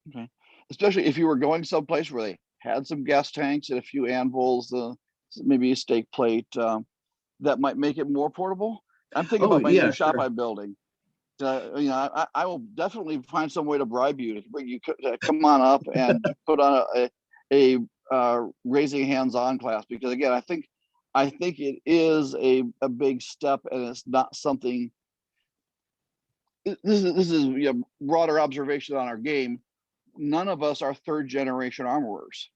Okay. Especially if you were going someplace where they had some gas tanks and a few anvils, maybe a stake plate, that might make it more portable. I'm thinking Oh about my yeah, new shop sure. I'm building. You know, I will definitely find some way to bribe you to bring you to come on up and put on a raising hands-on class, because again, I think it is a big step, and it's not something. This is you know, broader observation on our game. None of us are third generation armorers.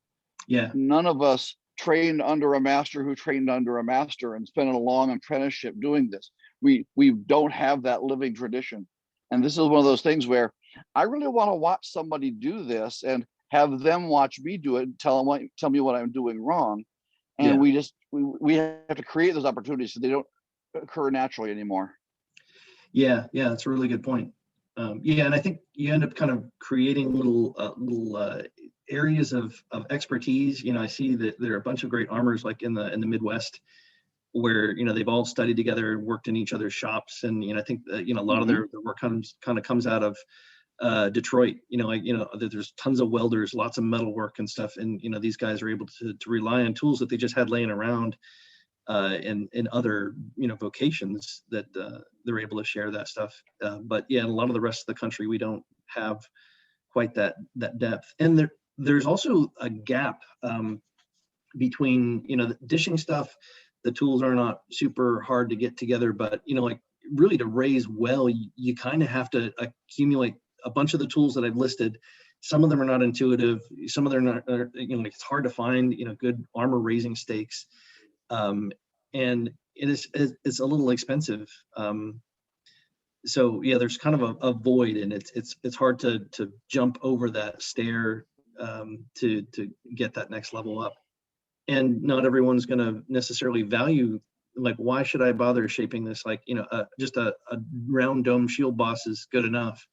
Yeah, None of us trained under a master who trained under a master and spent a long apprenticeship doing this. We don't have that living tradition. And this is one of those things where I really want to watch somebody do this and have them watch me do it and tell me what I'm doing wrong. And yeah. we have to create those opportunities so they don't occur naturally anymore. Yeah, that's a really good point. Yeah, and I think you end up kind of creating little areas of expertise. You know, I see that there are a bunch of great armors like in the Midwest, where you know they've all studied together and worked in each other's shops, and you know I think you know a lot of their work kind of comes out of Detroit. You know, like you know there's tons of welders, lots of metal work and stuff, and you know these guys are able to rely on tools that they just had laying around. In other you know vocations that they're able to share that stuff, but yeah, in a lot of the rest of the country we don't have quite that depth, and there's also a gap between you know the dishing stuff. The tools are not super hard to get together, but you know like really to raise well, you kind of have to accumulate a bunch of the tools that I've listed. Some of them are not intuitive. Some of them are not, you know, it's hard to find you know good armor raising stakes. And it's a little expensive. So yeah, there's kind of a void, and it's hard to jump over that stair to get that next level up. And not everyone's going to necessarily value, like, why should I bother shaping this? Like, you know, just a round dome shield boss is good enough.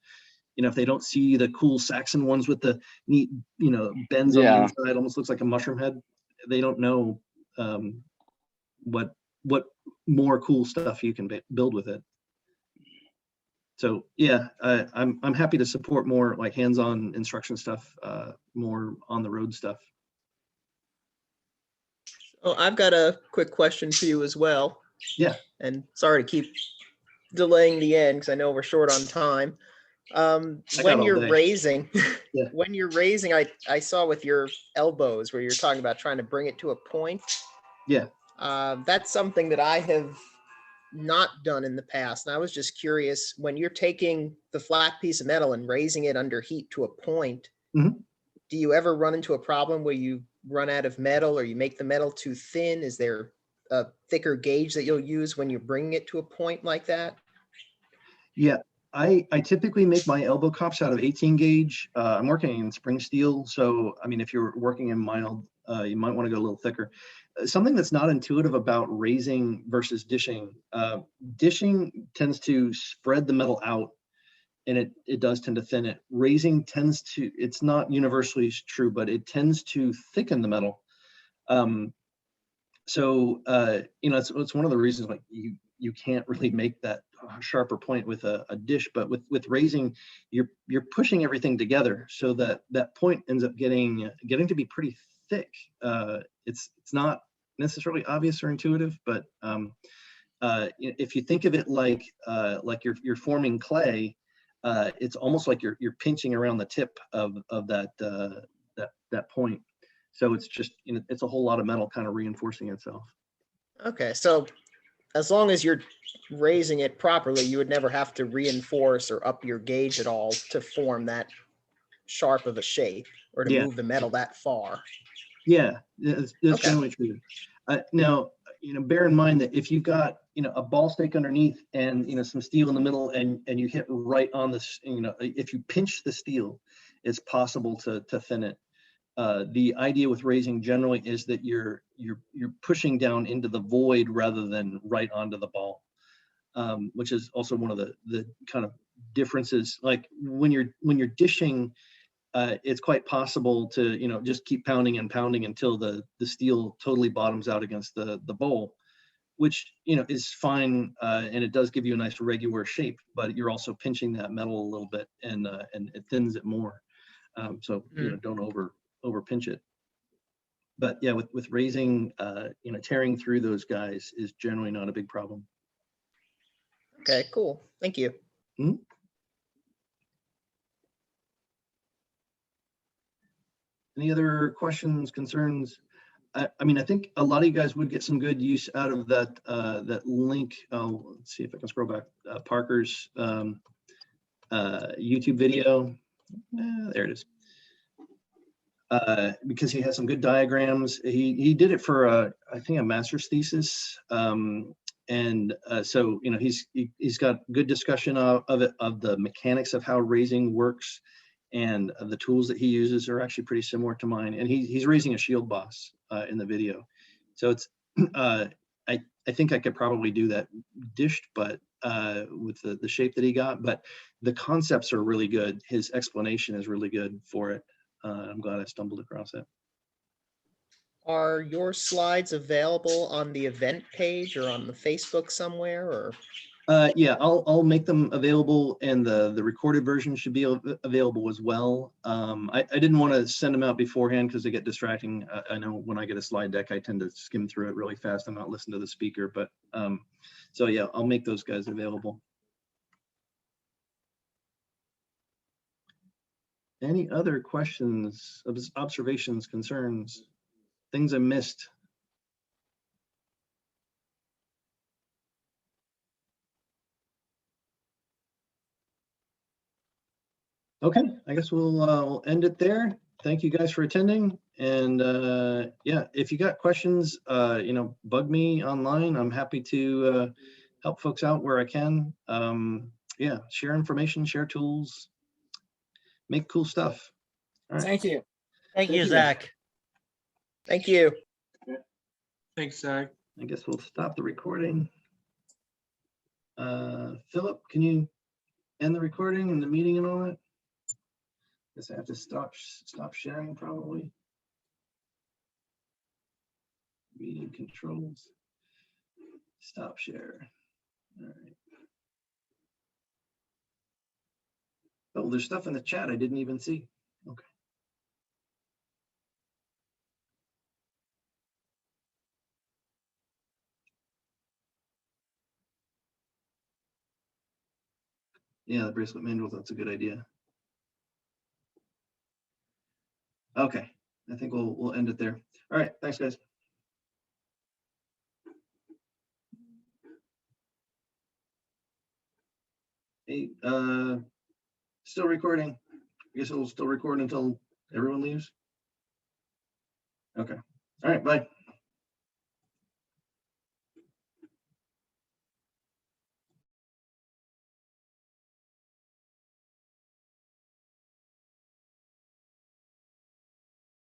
You know, if they don't see the cool Saxon ones with the neat, you know, bends on the inside, almost looks like a mushroom head, they don't know what more cool stuff you can build with it. So yeah, I'm happy to support more like hands-on instruction stuff, more on the road stuff. Well, I've got a quick question for you as well. Yeah. And sorry to keep delaying the end because I know we're short on time. When you're raising, Yeah. when you're raising, I saw with your elbows where you're talking about trying to bring it to a point. Yeah. That's something that I have not done in the past. And I was just curious, when you're taking the flat piece of metal and raising it under heat to a point, do you ever run into a problem where you run out of metal or you make the metal too thin? Is there a thicker gauge that you'll use when you're bringing it to a point like that? Yeah, I typically make my elbow cups out of 18 gauge. I'm working in spring steel. So, I mean, if you're working in mild, you might want to go a little thicker. Something that's not intuitive about raising versus dishing. Dishing tends to spread the metal out, and it does tend to thin it. Raising tends to, it's not universally true, but it tends to thicken the metal. So, you know, it's one of the reasons like you can't really make that sharper point with a dish, but with raising, you're pushing everything together so that point ends up getting to be pretty thick. It's not necessarily obvious or intuitive, but if you think of it like you're forming clay, it's almost like you're pinching around the tip of that point. So it's just, it's a whole lot of metal kind of reinforcing itself. Okay, so as long as you're raising it properly, you would never have to reinforce or up your gauge at all to form that sharp of a shape or to Yeah. move the metal that far. Yeah, that's Okay. generally true. Now, bear in mind that if you've got, a ball stake underneath and, some steel in the middle and you hit right on this, if you pinch the steel, it's possible to thin it. The idea with raising generally is that you're pushing down into the void rather than right onto the ball, which is also one of the kind of differences. Like when you're dishing, it's quite possible to just keep pounding and pounding until the steel totally bottoms out against the bowl, which is fine, and it does give you a nice regular shape, but you're also pinching that metal a little bit and it thins it more. So don't over pinch it. But yeah, with raising, tearing through those guys is generally not a big problem. Okay, cool. Thank you. Mhm. Any other questions, concerns? I think a lot of you guys would get some good use out of that link. Let's see if I can scroll back. Parker's YouTube video. There it is. Because he has some good diagrams. He did it for I think a master's thesis, so he's got good discussion of the mechanics of how raising works, and the tools that he uses are actually pretty similar to mine. And he's raising a shield boss in the video, so it's I think I could probably do that dished, but with the shape that he got. But the concepts are really good. His explanation is really good for it. I'm glad I stumbled across it. Are your slides available on the event page or on the Facebook somewhere, or? Yeah, I'll make them available, and the recorded version should be available as well. I didn't want to send them out beforehand because they get distracting. I know when I get a slide deck, I tend to skim through it really fast and not listen to the speaker. But so yeah, I'll make those guys available. Any other questions, observations, concerns, things I missed? Okay, I guess we'll end it there. Thank you guys for attending. And yeah, if you got questions, bug me online. I'm happy to help folks out where I can. Yeah, share information, share tools, make cool stuff. All right. Thank you. Thank you, guys. Zach. Thank you. Thanks, Zach. I guess we'll stop the recording. Philip, can you end the recording and the meeting and all that? Guess I have to stop sharing probably. Meeting controls. Stop share. All right. Oh, there's stuff in the chat I didn't even see. Okay. Yeah, the bracelet manual, that's a good idea. Okay, I think we'll end it there. All right, thanks guys. Hey, still recording. I guess it'll still record until everyone leaves. Okay. All right, bye.